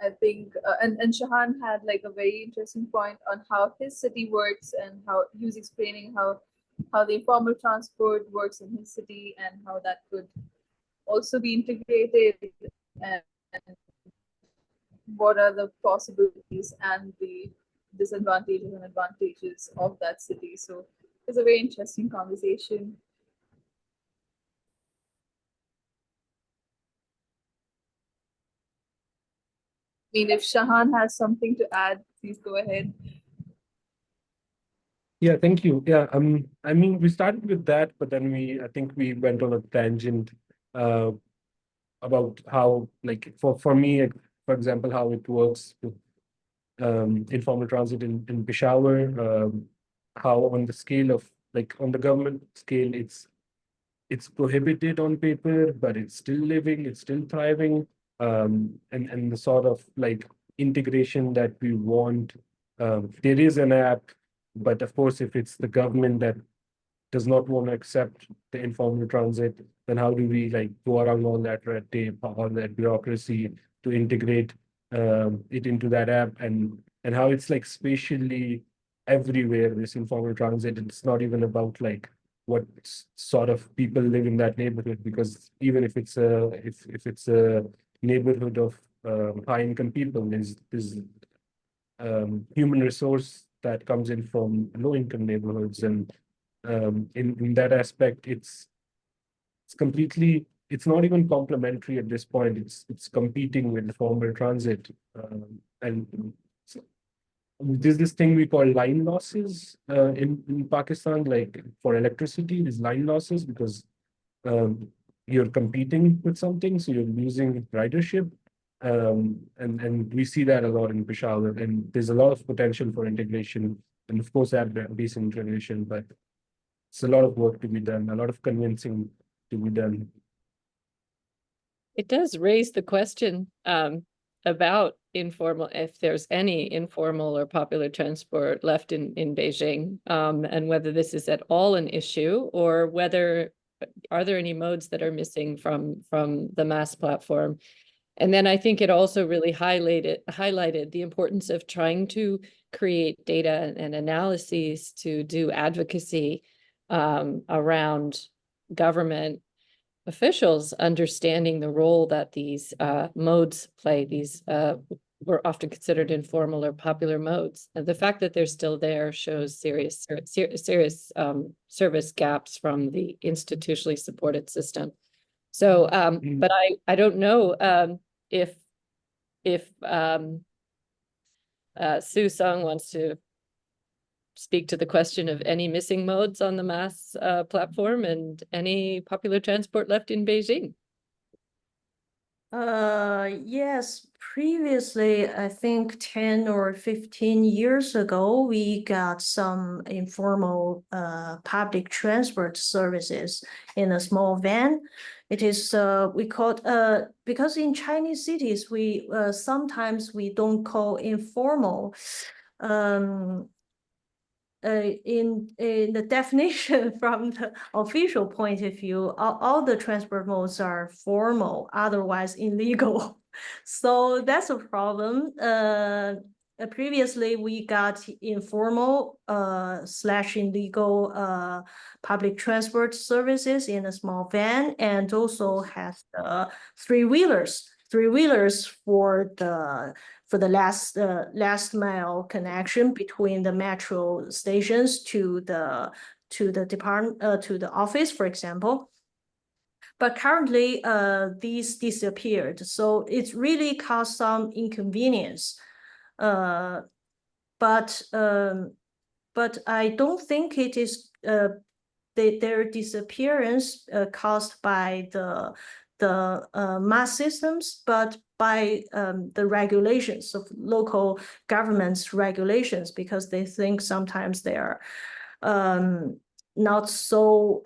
I think and Shahan had like a very interesting point on how his city works, and how he was explaining how the informal transport works in his city, and how that could also be integrated, and what are the possibilities and the disadvantages and advantages of that city. So it's a very interesting conversation. I mean, if Shahan has something to add, please go ahead. Yeah, thank you. Yeah, I mean, we started with that, but then I think we went on a tangent about how, like, for me, for example, how it works with informal transit in Peshawar, how on the scale of, like, on the government scale, it's prohibited on paper, but it's still living, it's still thriving, and the sort of like integration that we want. There is an app, but of course, if it's the government that does not want to accept the informal transit, then how do we like go around all that red tape, all that bureaucracy to integrate it into that app, and how it's like spatially everywhere, this informal transit. It's not even about like what sort of people live in that neighborhood, because even if it's a neighborhood of high income people, there's human resource that comes in from low income neighborhoods, and in that aspect, it's completely, it's not even complementary at this point. It's competing with the formal transit, and so there's this thing we call line losses in Pakistan, like for electricity, there's line losses because you're competing with something, so you're losing ridership. And we see that a lot in Peshawar, and there's a lot of potential for integration, and of course, app-based integration, but it's a lot of work to be done, a lot of convincing to be done. It does raise the question about informal, if there's any informal or popular transport left in Beijing, and whether this is at all an issue, or whether are there any modes that are missing from the MaaS platform. And then I think it also really highlighted the importance of trying to create data and analyses to do advocacy around government officials understanding the role that these modes play. These were often considered informal or popular modes. And the fact that they're still there shows serious service gaps from the institutionally supported system. So, but I don't know if Su Sung wants to speak to the question of any missing modes on the MaaS platform and any popular transport left in Beijing. Yes, previously, I think 10 or 15 years ago, we got some informal public transport services in a small van. It is, we call because in Chinese cities, we sometimes we don't call informal. In the definition from the official point of view, all the transport modes are formal, otherwise illegal. So that's a problem. Previously, we got informal / illegal public transport services in a small van, and also has three-wheelers for the last mile connection between the metro stations to the office, for example. But currently, these disappeared, so it really caused some inconvenience. But I don't think it is their disappearance caused by the MaaS systems, but by the regulations of local governments' regulations, because they think sometimes they are not so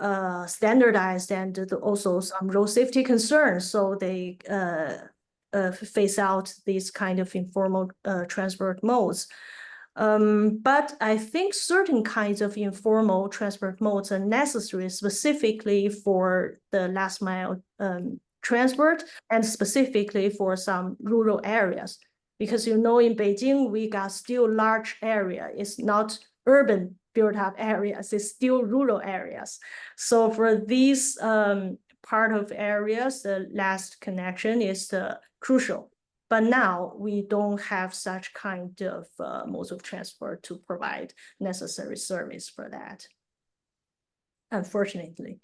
standardized, and also some road safety concerns. So they phase out these kind of informal transport modes. But I think certain kinds of informal transport modes are necessary specifically for the last mile transport, and specifically for some rural areas. Because in Beijing, we got still large area. It's not urban built up areas, it's still rural areas. So for these part of areas, the last connection is crucial. But now we don't have such kind of modes of transport to provide necessary service for that, unfortunately.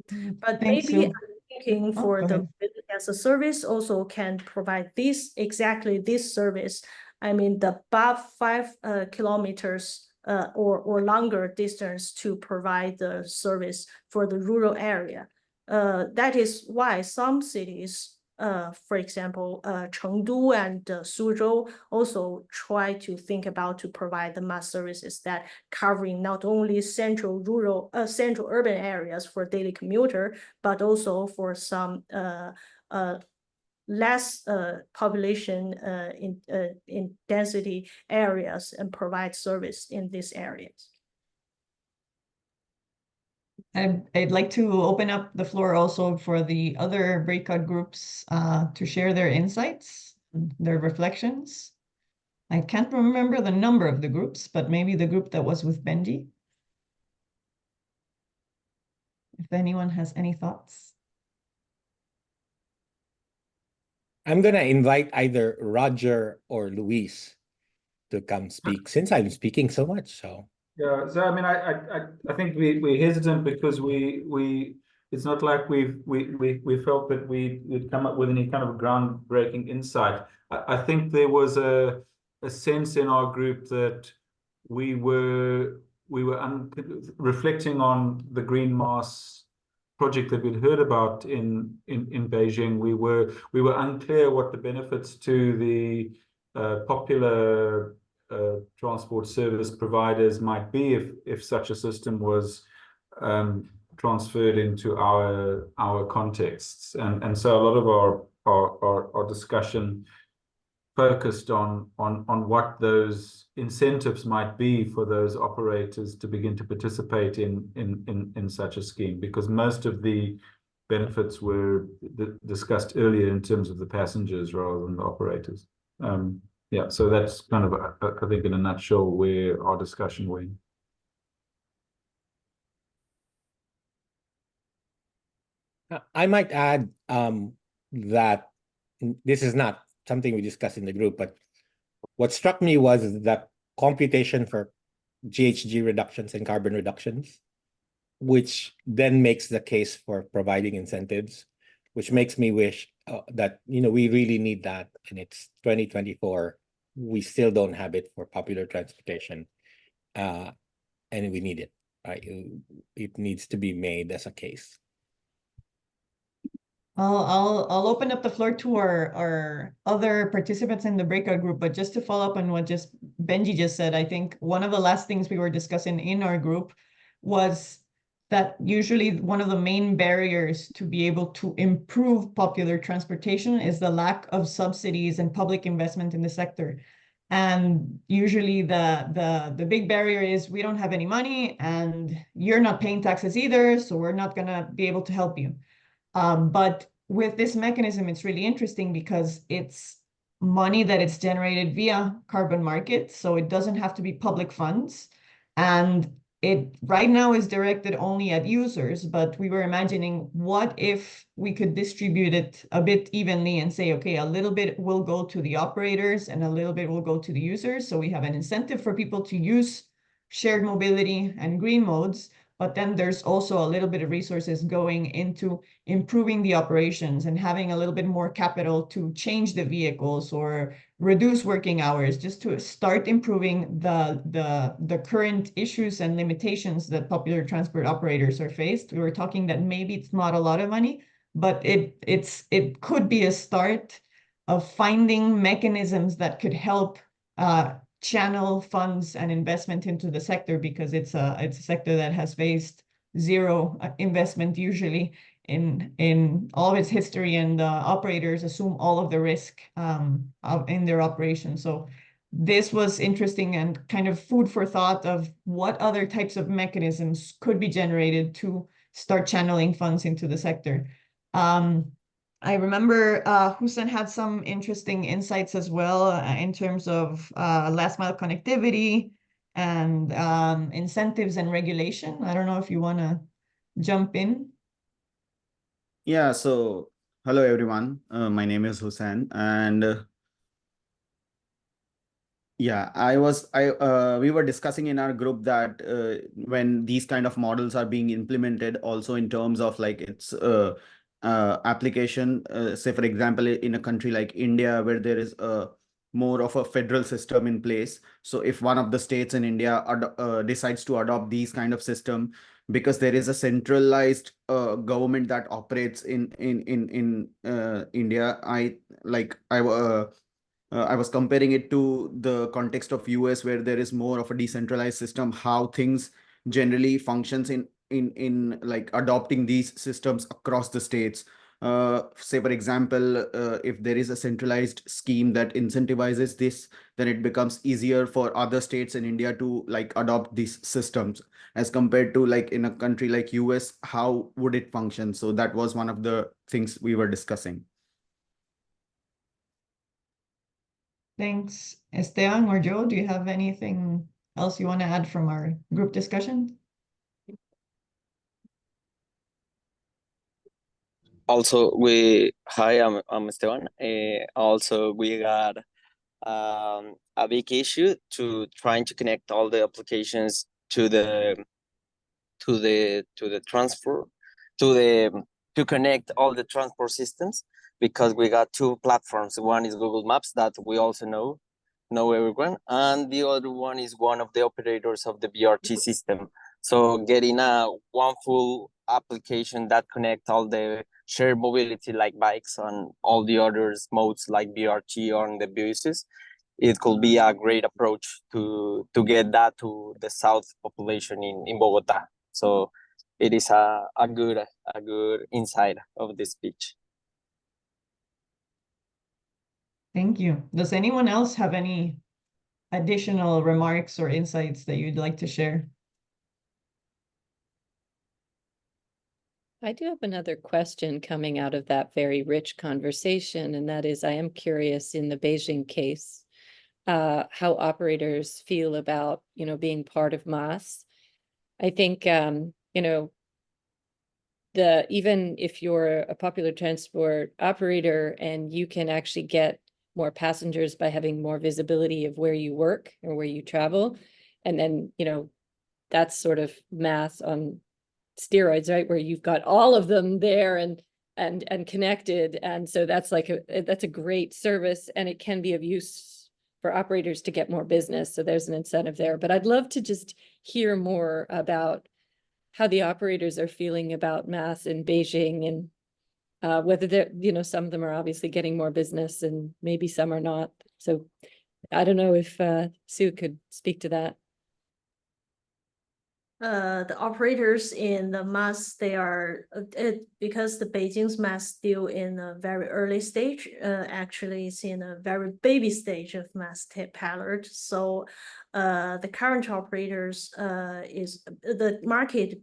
But Thanks, maybe Sue. I'm thinking for go the ahead. as a service also can provide exactly this service. I mean, the above 5 kilometers or longer distance to provide the service for the rural area. That is why some cities, for example, Chengdu and Suzhou, also try to think about to provide the MaaS services that covering not only central urban areas for daily commuter, but also for some less population in density areas, and provide service in these areas. I'd like to open up the floor also for the other breakout groups to share their insights, their reflections. I can't remember the number of the groups, but maybe the group that was with Benji. If anyone has any thoughts. I'm going to invite either Roger or Luis to come speak, since I'm speaking so much. So yeah, so I mean, I think we're hesitant because we it's not like we felt that we'd come up with any kind of groundbreaking insight. I think there was a sense in our group that we were reflecting on the Green MaaS project that we'd heard about in Beijing. We were unclear what the benefits to the popular transport service providers might be if such a system was transferred into our contexts, and so a lot of our discussion focused on what those incentives might be for those operators to begin to participate in such a scheme, because most of the benefits were discussed earlier in terms of the passengers rather than the operators. Yeah, so that's kind of, I think, in a nutshell, where our discussion went. I might add that this is not something we discussed in the group, but what struck me was the computation for GHG reductions and carbon reductions, which then makes the case for providing incentives, which makes me wish that we really need that, and it's 2024. We still don't have it for popular transportation, and we need it. Right? It needs to be made as a case. I'll open up the floor to our other participants in the breakout group, but just to follow up on what Benji just said, I think one of the last things we were discussing in our group was that usually one of the main barriers to be able to improve popular transportation is the lack of subsidies and public investment in the sector. And usually the big barrier is we don't have any money and you're not paying taxes either, so we're not gonna be able to help you. But with this mechanism, it's really interesting because it's money that it's generated via carbon markets, so it doesn't have to be public funds. And it right now is directed only at users, but we were imagining what if we could distribute it a bit evenly and say, okay, a little bit will go to the operators and a little bit will go to the users. So we have an incentive for people to use shared mobility and green modes, but then there's also a little bit of resources going into improving the operations and having a little bit more capital to change the vehicles or reduce working hours, just to start improving the current issues and limitations that popular transport operators are faced. We were talking that maybe it's not a lot of money, but it could be a start of finding mechanisms that could help channel funds and investment into the sector, because it's a sector that has faced zero investment usually in all of its history, and operators assume all of the risk in their operation. So this was interesting and kind of food for thought of what other types of mechanisms could be generated to start channeling funds into the sector. I remember Hussein had some interesting insights as well in terms of last mile connectivity and incentives and regulation. I don't know if you want to jump in. Yeah, so hello everyone. My name is Hussein, and yeah, we were discussing in our group that when these kind of models are being implemented, also in terms of like its application, say for example, in a country like India, where there is more of a federal system in place. So if one of the states in India decides to adopt these kind of system, because there is a centralized government that operates in India, I was comparing it to the context of US, where there is more of a decentralized system, how things generally functions in like adopting these systems across the states. Say for example, if there is a centralized scheme that incentivizes this, then it becomes easier for other states in India to like adopt these systems, as compared to like in a country like US, how would it function? So that was one of the things we were discussing. Thanks, Esteban or Joe. Do you have anything else you want to add from our group discussion? Also, hi, I'm Esteban. Also, we got a big issue to trying to connect all the applications to connect all the transport systems, because we got two platforms. One is Google Maps, that we also know everyone, and the other one is one of the operators of the BRT system. So getting one full application that connect all the shared mobility like bikes and all the other modes like BRT or the buses, it could be a great approach to get that to the south population in Bogota. So it is a good insight of this speech. Thank you. Does anyone else have any additional remarks or insights that you'd like to share? I do have another question coming out of that very rich conversation, and that is, I am curious in the Beijing case, how operators feel about, being part of MaaS. I think, even if you're a popular transport operator and you can actually get more passengers by having more visibility of where you work or where you travel, and then, you know, that's sort of MaaS on steroids, right? Where you've got all of them there and connected. And so that's like that's a great service, and it can be of use for operators to get more business. So there's an incentive there. But I'd love to just hear more about how the operators are feeling about MaaS in Beijing, and whether they're, you know, some of them are obviously getting more business and maybe some are not. So I don't know if Sue could speak to that. The operators in the MaaS, they are because the Beijing's MaaS still in a very early stage. Actually, it's in a very baby stage of MaaS pilot. So, the current operators is the market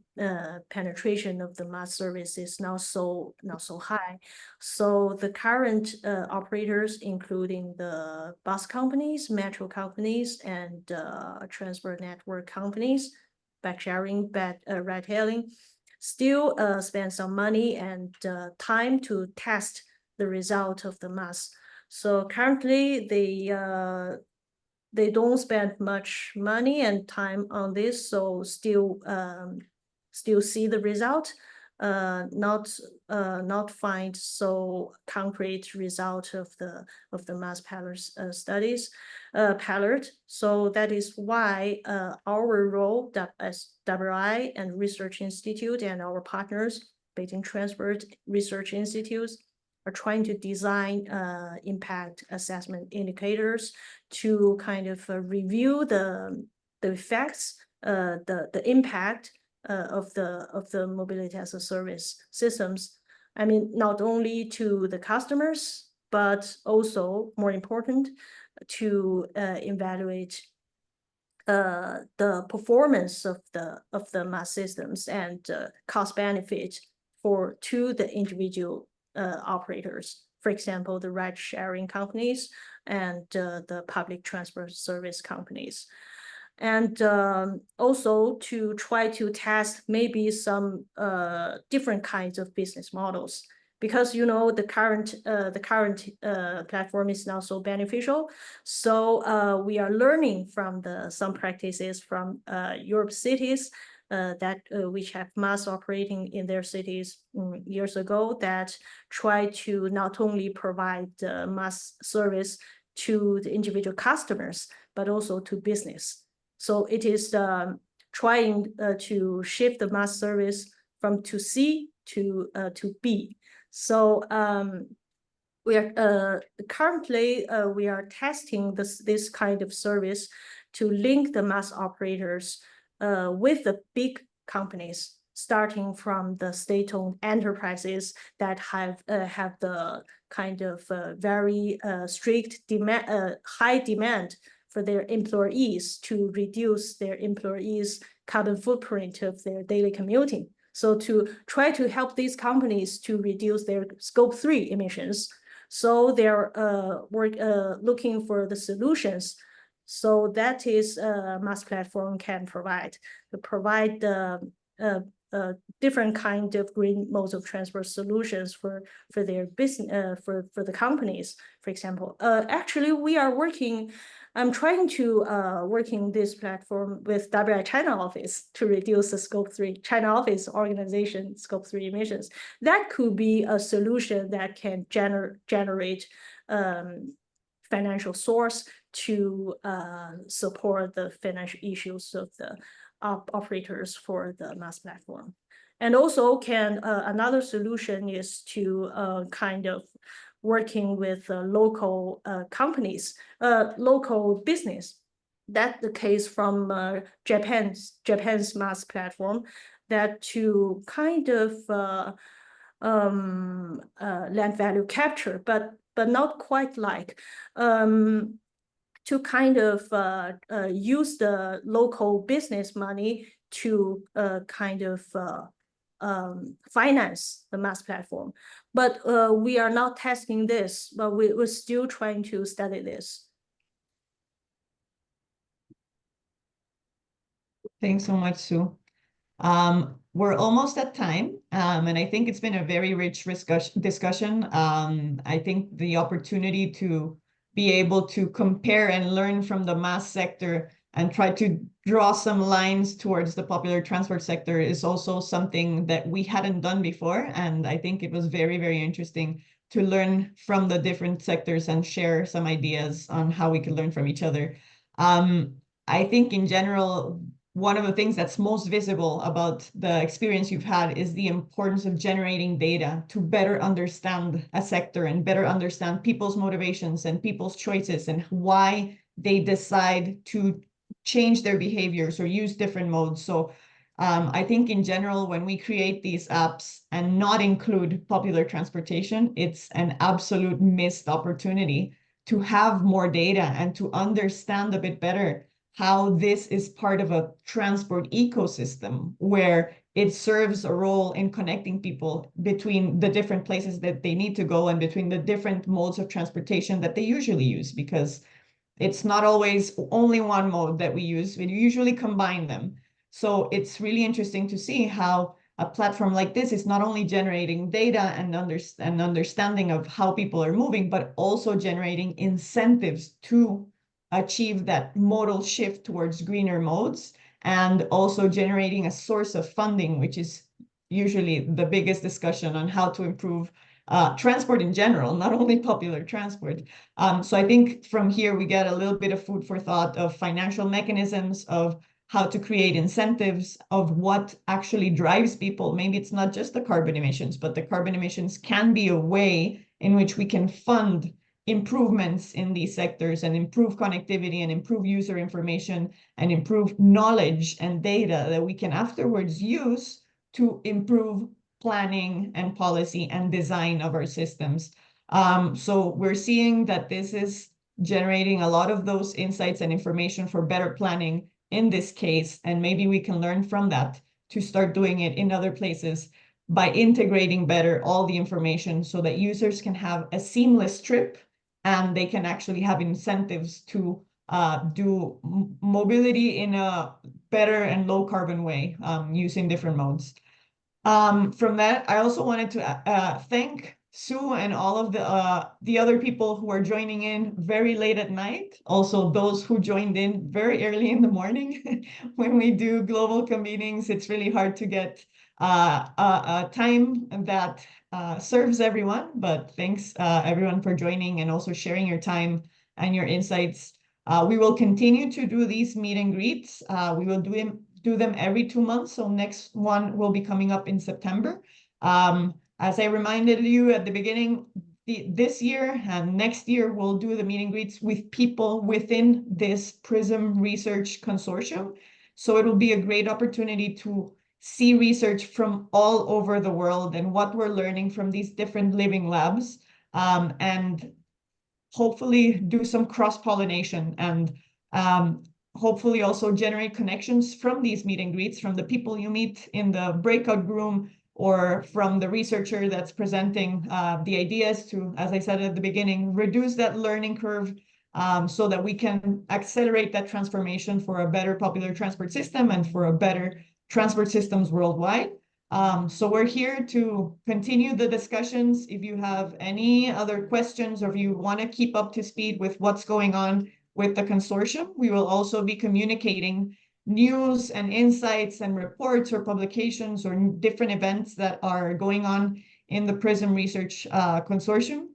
penetration of the MaaS service is not so high. So the current operators, including the bus companies, metro companies, and transport network companies, bike sharing, ride hailing, still spend some money and time to test the result of the MaaS. So currently they don't spend much money and time on this, so still see the result, not find so concrete result of the MaaS pilot studies pilot. So that is why our role as WI and Research Institute and our partners, Beijing Transport Research Institutes, are trying to design impact assessment indicators to kind of review the effects, the impact of the mobility as a service systems. I mean, not only to the customers, but also more important, to evaluate the performance of the MaaS systems and cost benefit to the individual operators. For example, the ride sharing companies and the public transport service companies. And also to try to test maybe some different kinds of business models, because, you know, the current platform is not so beneficial. So we are learning from some practices from Europe cities that which have MaaS operating in their cities years ago, that try to not only provide MaaS service to the individual customers, but also to business. So it is trying to shift the MaaS service from to C to B. So we are currently we are testing this kind of service to link the MaaS operators with the big companies, starting from the state-owned enterprises that have the kind of very strict demand, high demand for their employees to reduce their employees' carbon footprint of their daily commuting. So to try to help these companies to reduce their scope 3 emissions. So they're looking for the solutions. So that is MaaS platform can provide different kind of green modes of transport solutions for their business, for the companies. For example, actually we are working. I'm trying to working this platform with WI China office to reduce the scope 3 China office organization scope 3 emissions. That could be a solution that can generate financial source to support the financial issues of the operators for the MaaS platform. And also another solution is to kind of working with local companies, local business. That's the case from Japan's MaaS platform, that to kind of land value capture, but not quite like, to kind of use the local business money to kind of finance the MaaS platform. But we are not testing this, but we're still trying to study this. Thanks so much, Sue. We're almost at time, and I think it's been a very rich discussion. I think the opportunity to be able to compare and learn from the MaaS sector and try to draw some lines towards the popular transport sector is also something that we hadn't done before. And I think it was very, very interesting to learn from the different sectors and share some ideas on how we could learn from each other. I think in general, one of the things that's most visible about the experience you've had is the importance of generating data to better understand a sector and better understand people's motivations and people's choices and why they decide to change their behaviors or use different modes. So I think in general, when we create these apps and not include popular transportation, it's an absolute missed opportunity to have more data and to understand a bit better how this is part of a transport ecosystem where it serves a role in connecting people between the different places that they need to go and between the different modes of transportation that they usually use, because it's not always only one mode that we use. We usually combine them. So it's really interesting to see how a platform like this is not only generating data and understanding of how people are moving, but also generating incentives to achieve that modal shift towards greener modes, and also generating a source of funding, which is usually the biggest discussion on how to improve transport in general, not only popular transport. So I think from here we get a little bit of food for thought of financial mechanisms, of how to create incentives, of what actually drives people. Maybe it's not just the carbon emissions, but the carbon emissions can be a way in which we can fund improvements in these sectors and improve connectivity and improve user information and improve knowledge and data that we can afterwards use to improve planning and policy and design of our systems. So we're seeing that this is generating a lot of those insights and information for better planning in this case, and maybe we can learn from that to start doing it in other places by integrating better all the information so that users can have a seamless trip and they can actually have incentives to do mobility in a better and low carbon way using different modes. From that, I also wanted to thank Sue and all of the other people who are joining in very late at night. Also, those who joined in very early in the morning. When we do global convenings, it's really hard to get a time that serves everyone. But thanks everyone for joining and also sharing your time and your insights. We will continue to do these meet and greets. We will do them every 2 months. So next one will be coming up in September. As I reminded you at the beginning, this year and next year, we'll do the meet and greets with people within this PRISM Research Consortium. So it'll be a great opportunity to see research from all over the world and what we're learning from these different living labs, and hopefully do some cross-pollination and hopefully also generate connections from these meet and greets, from the people you meet in the breakout room or from the researcher that's presenting the ideas to, as I said at the beginning, reduce that learning curve so that we can accelerate that transformation for a better popular transport system and for a better transport systems worldwide. So we're here to continue the discussions. If you have any other questions or if you want to keep up to speed with what's going on with the consortium, we will also be communicating news and insights and reports or publications or different events that are going on in the PRISM Research Consortium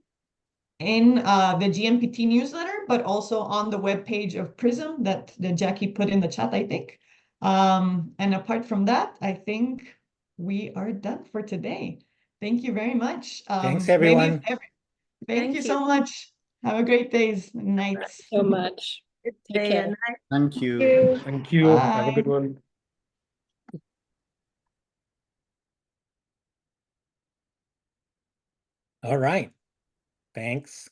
in the GMPT newsletter, but also on the webpage of PRISM that Jackie put in the chat, I think. And apart from that, I think we are done for today. Thank you very much. Thanks, everyone. Thank you so much. Have a great days and nights. So much. Good Take day care. and night. Thank you. Thank you. Have a good Bye. one. All right. Thanks.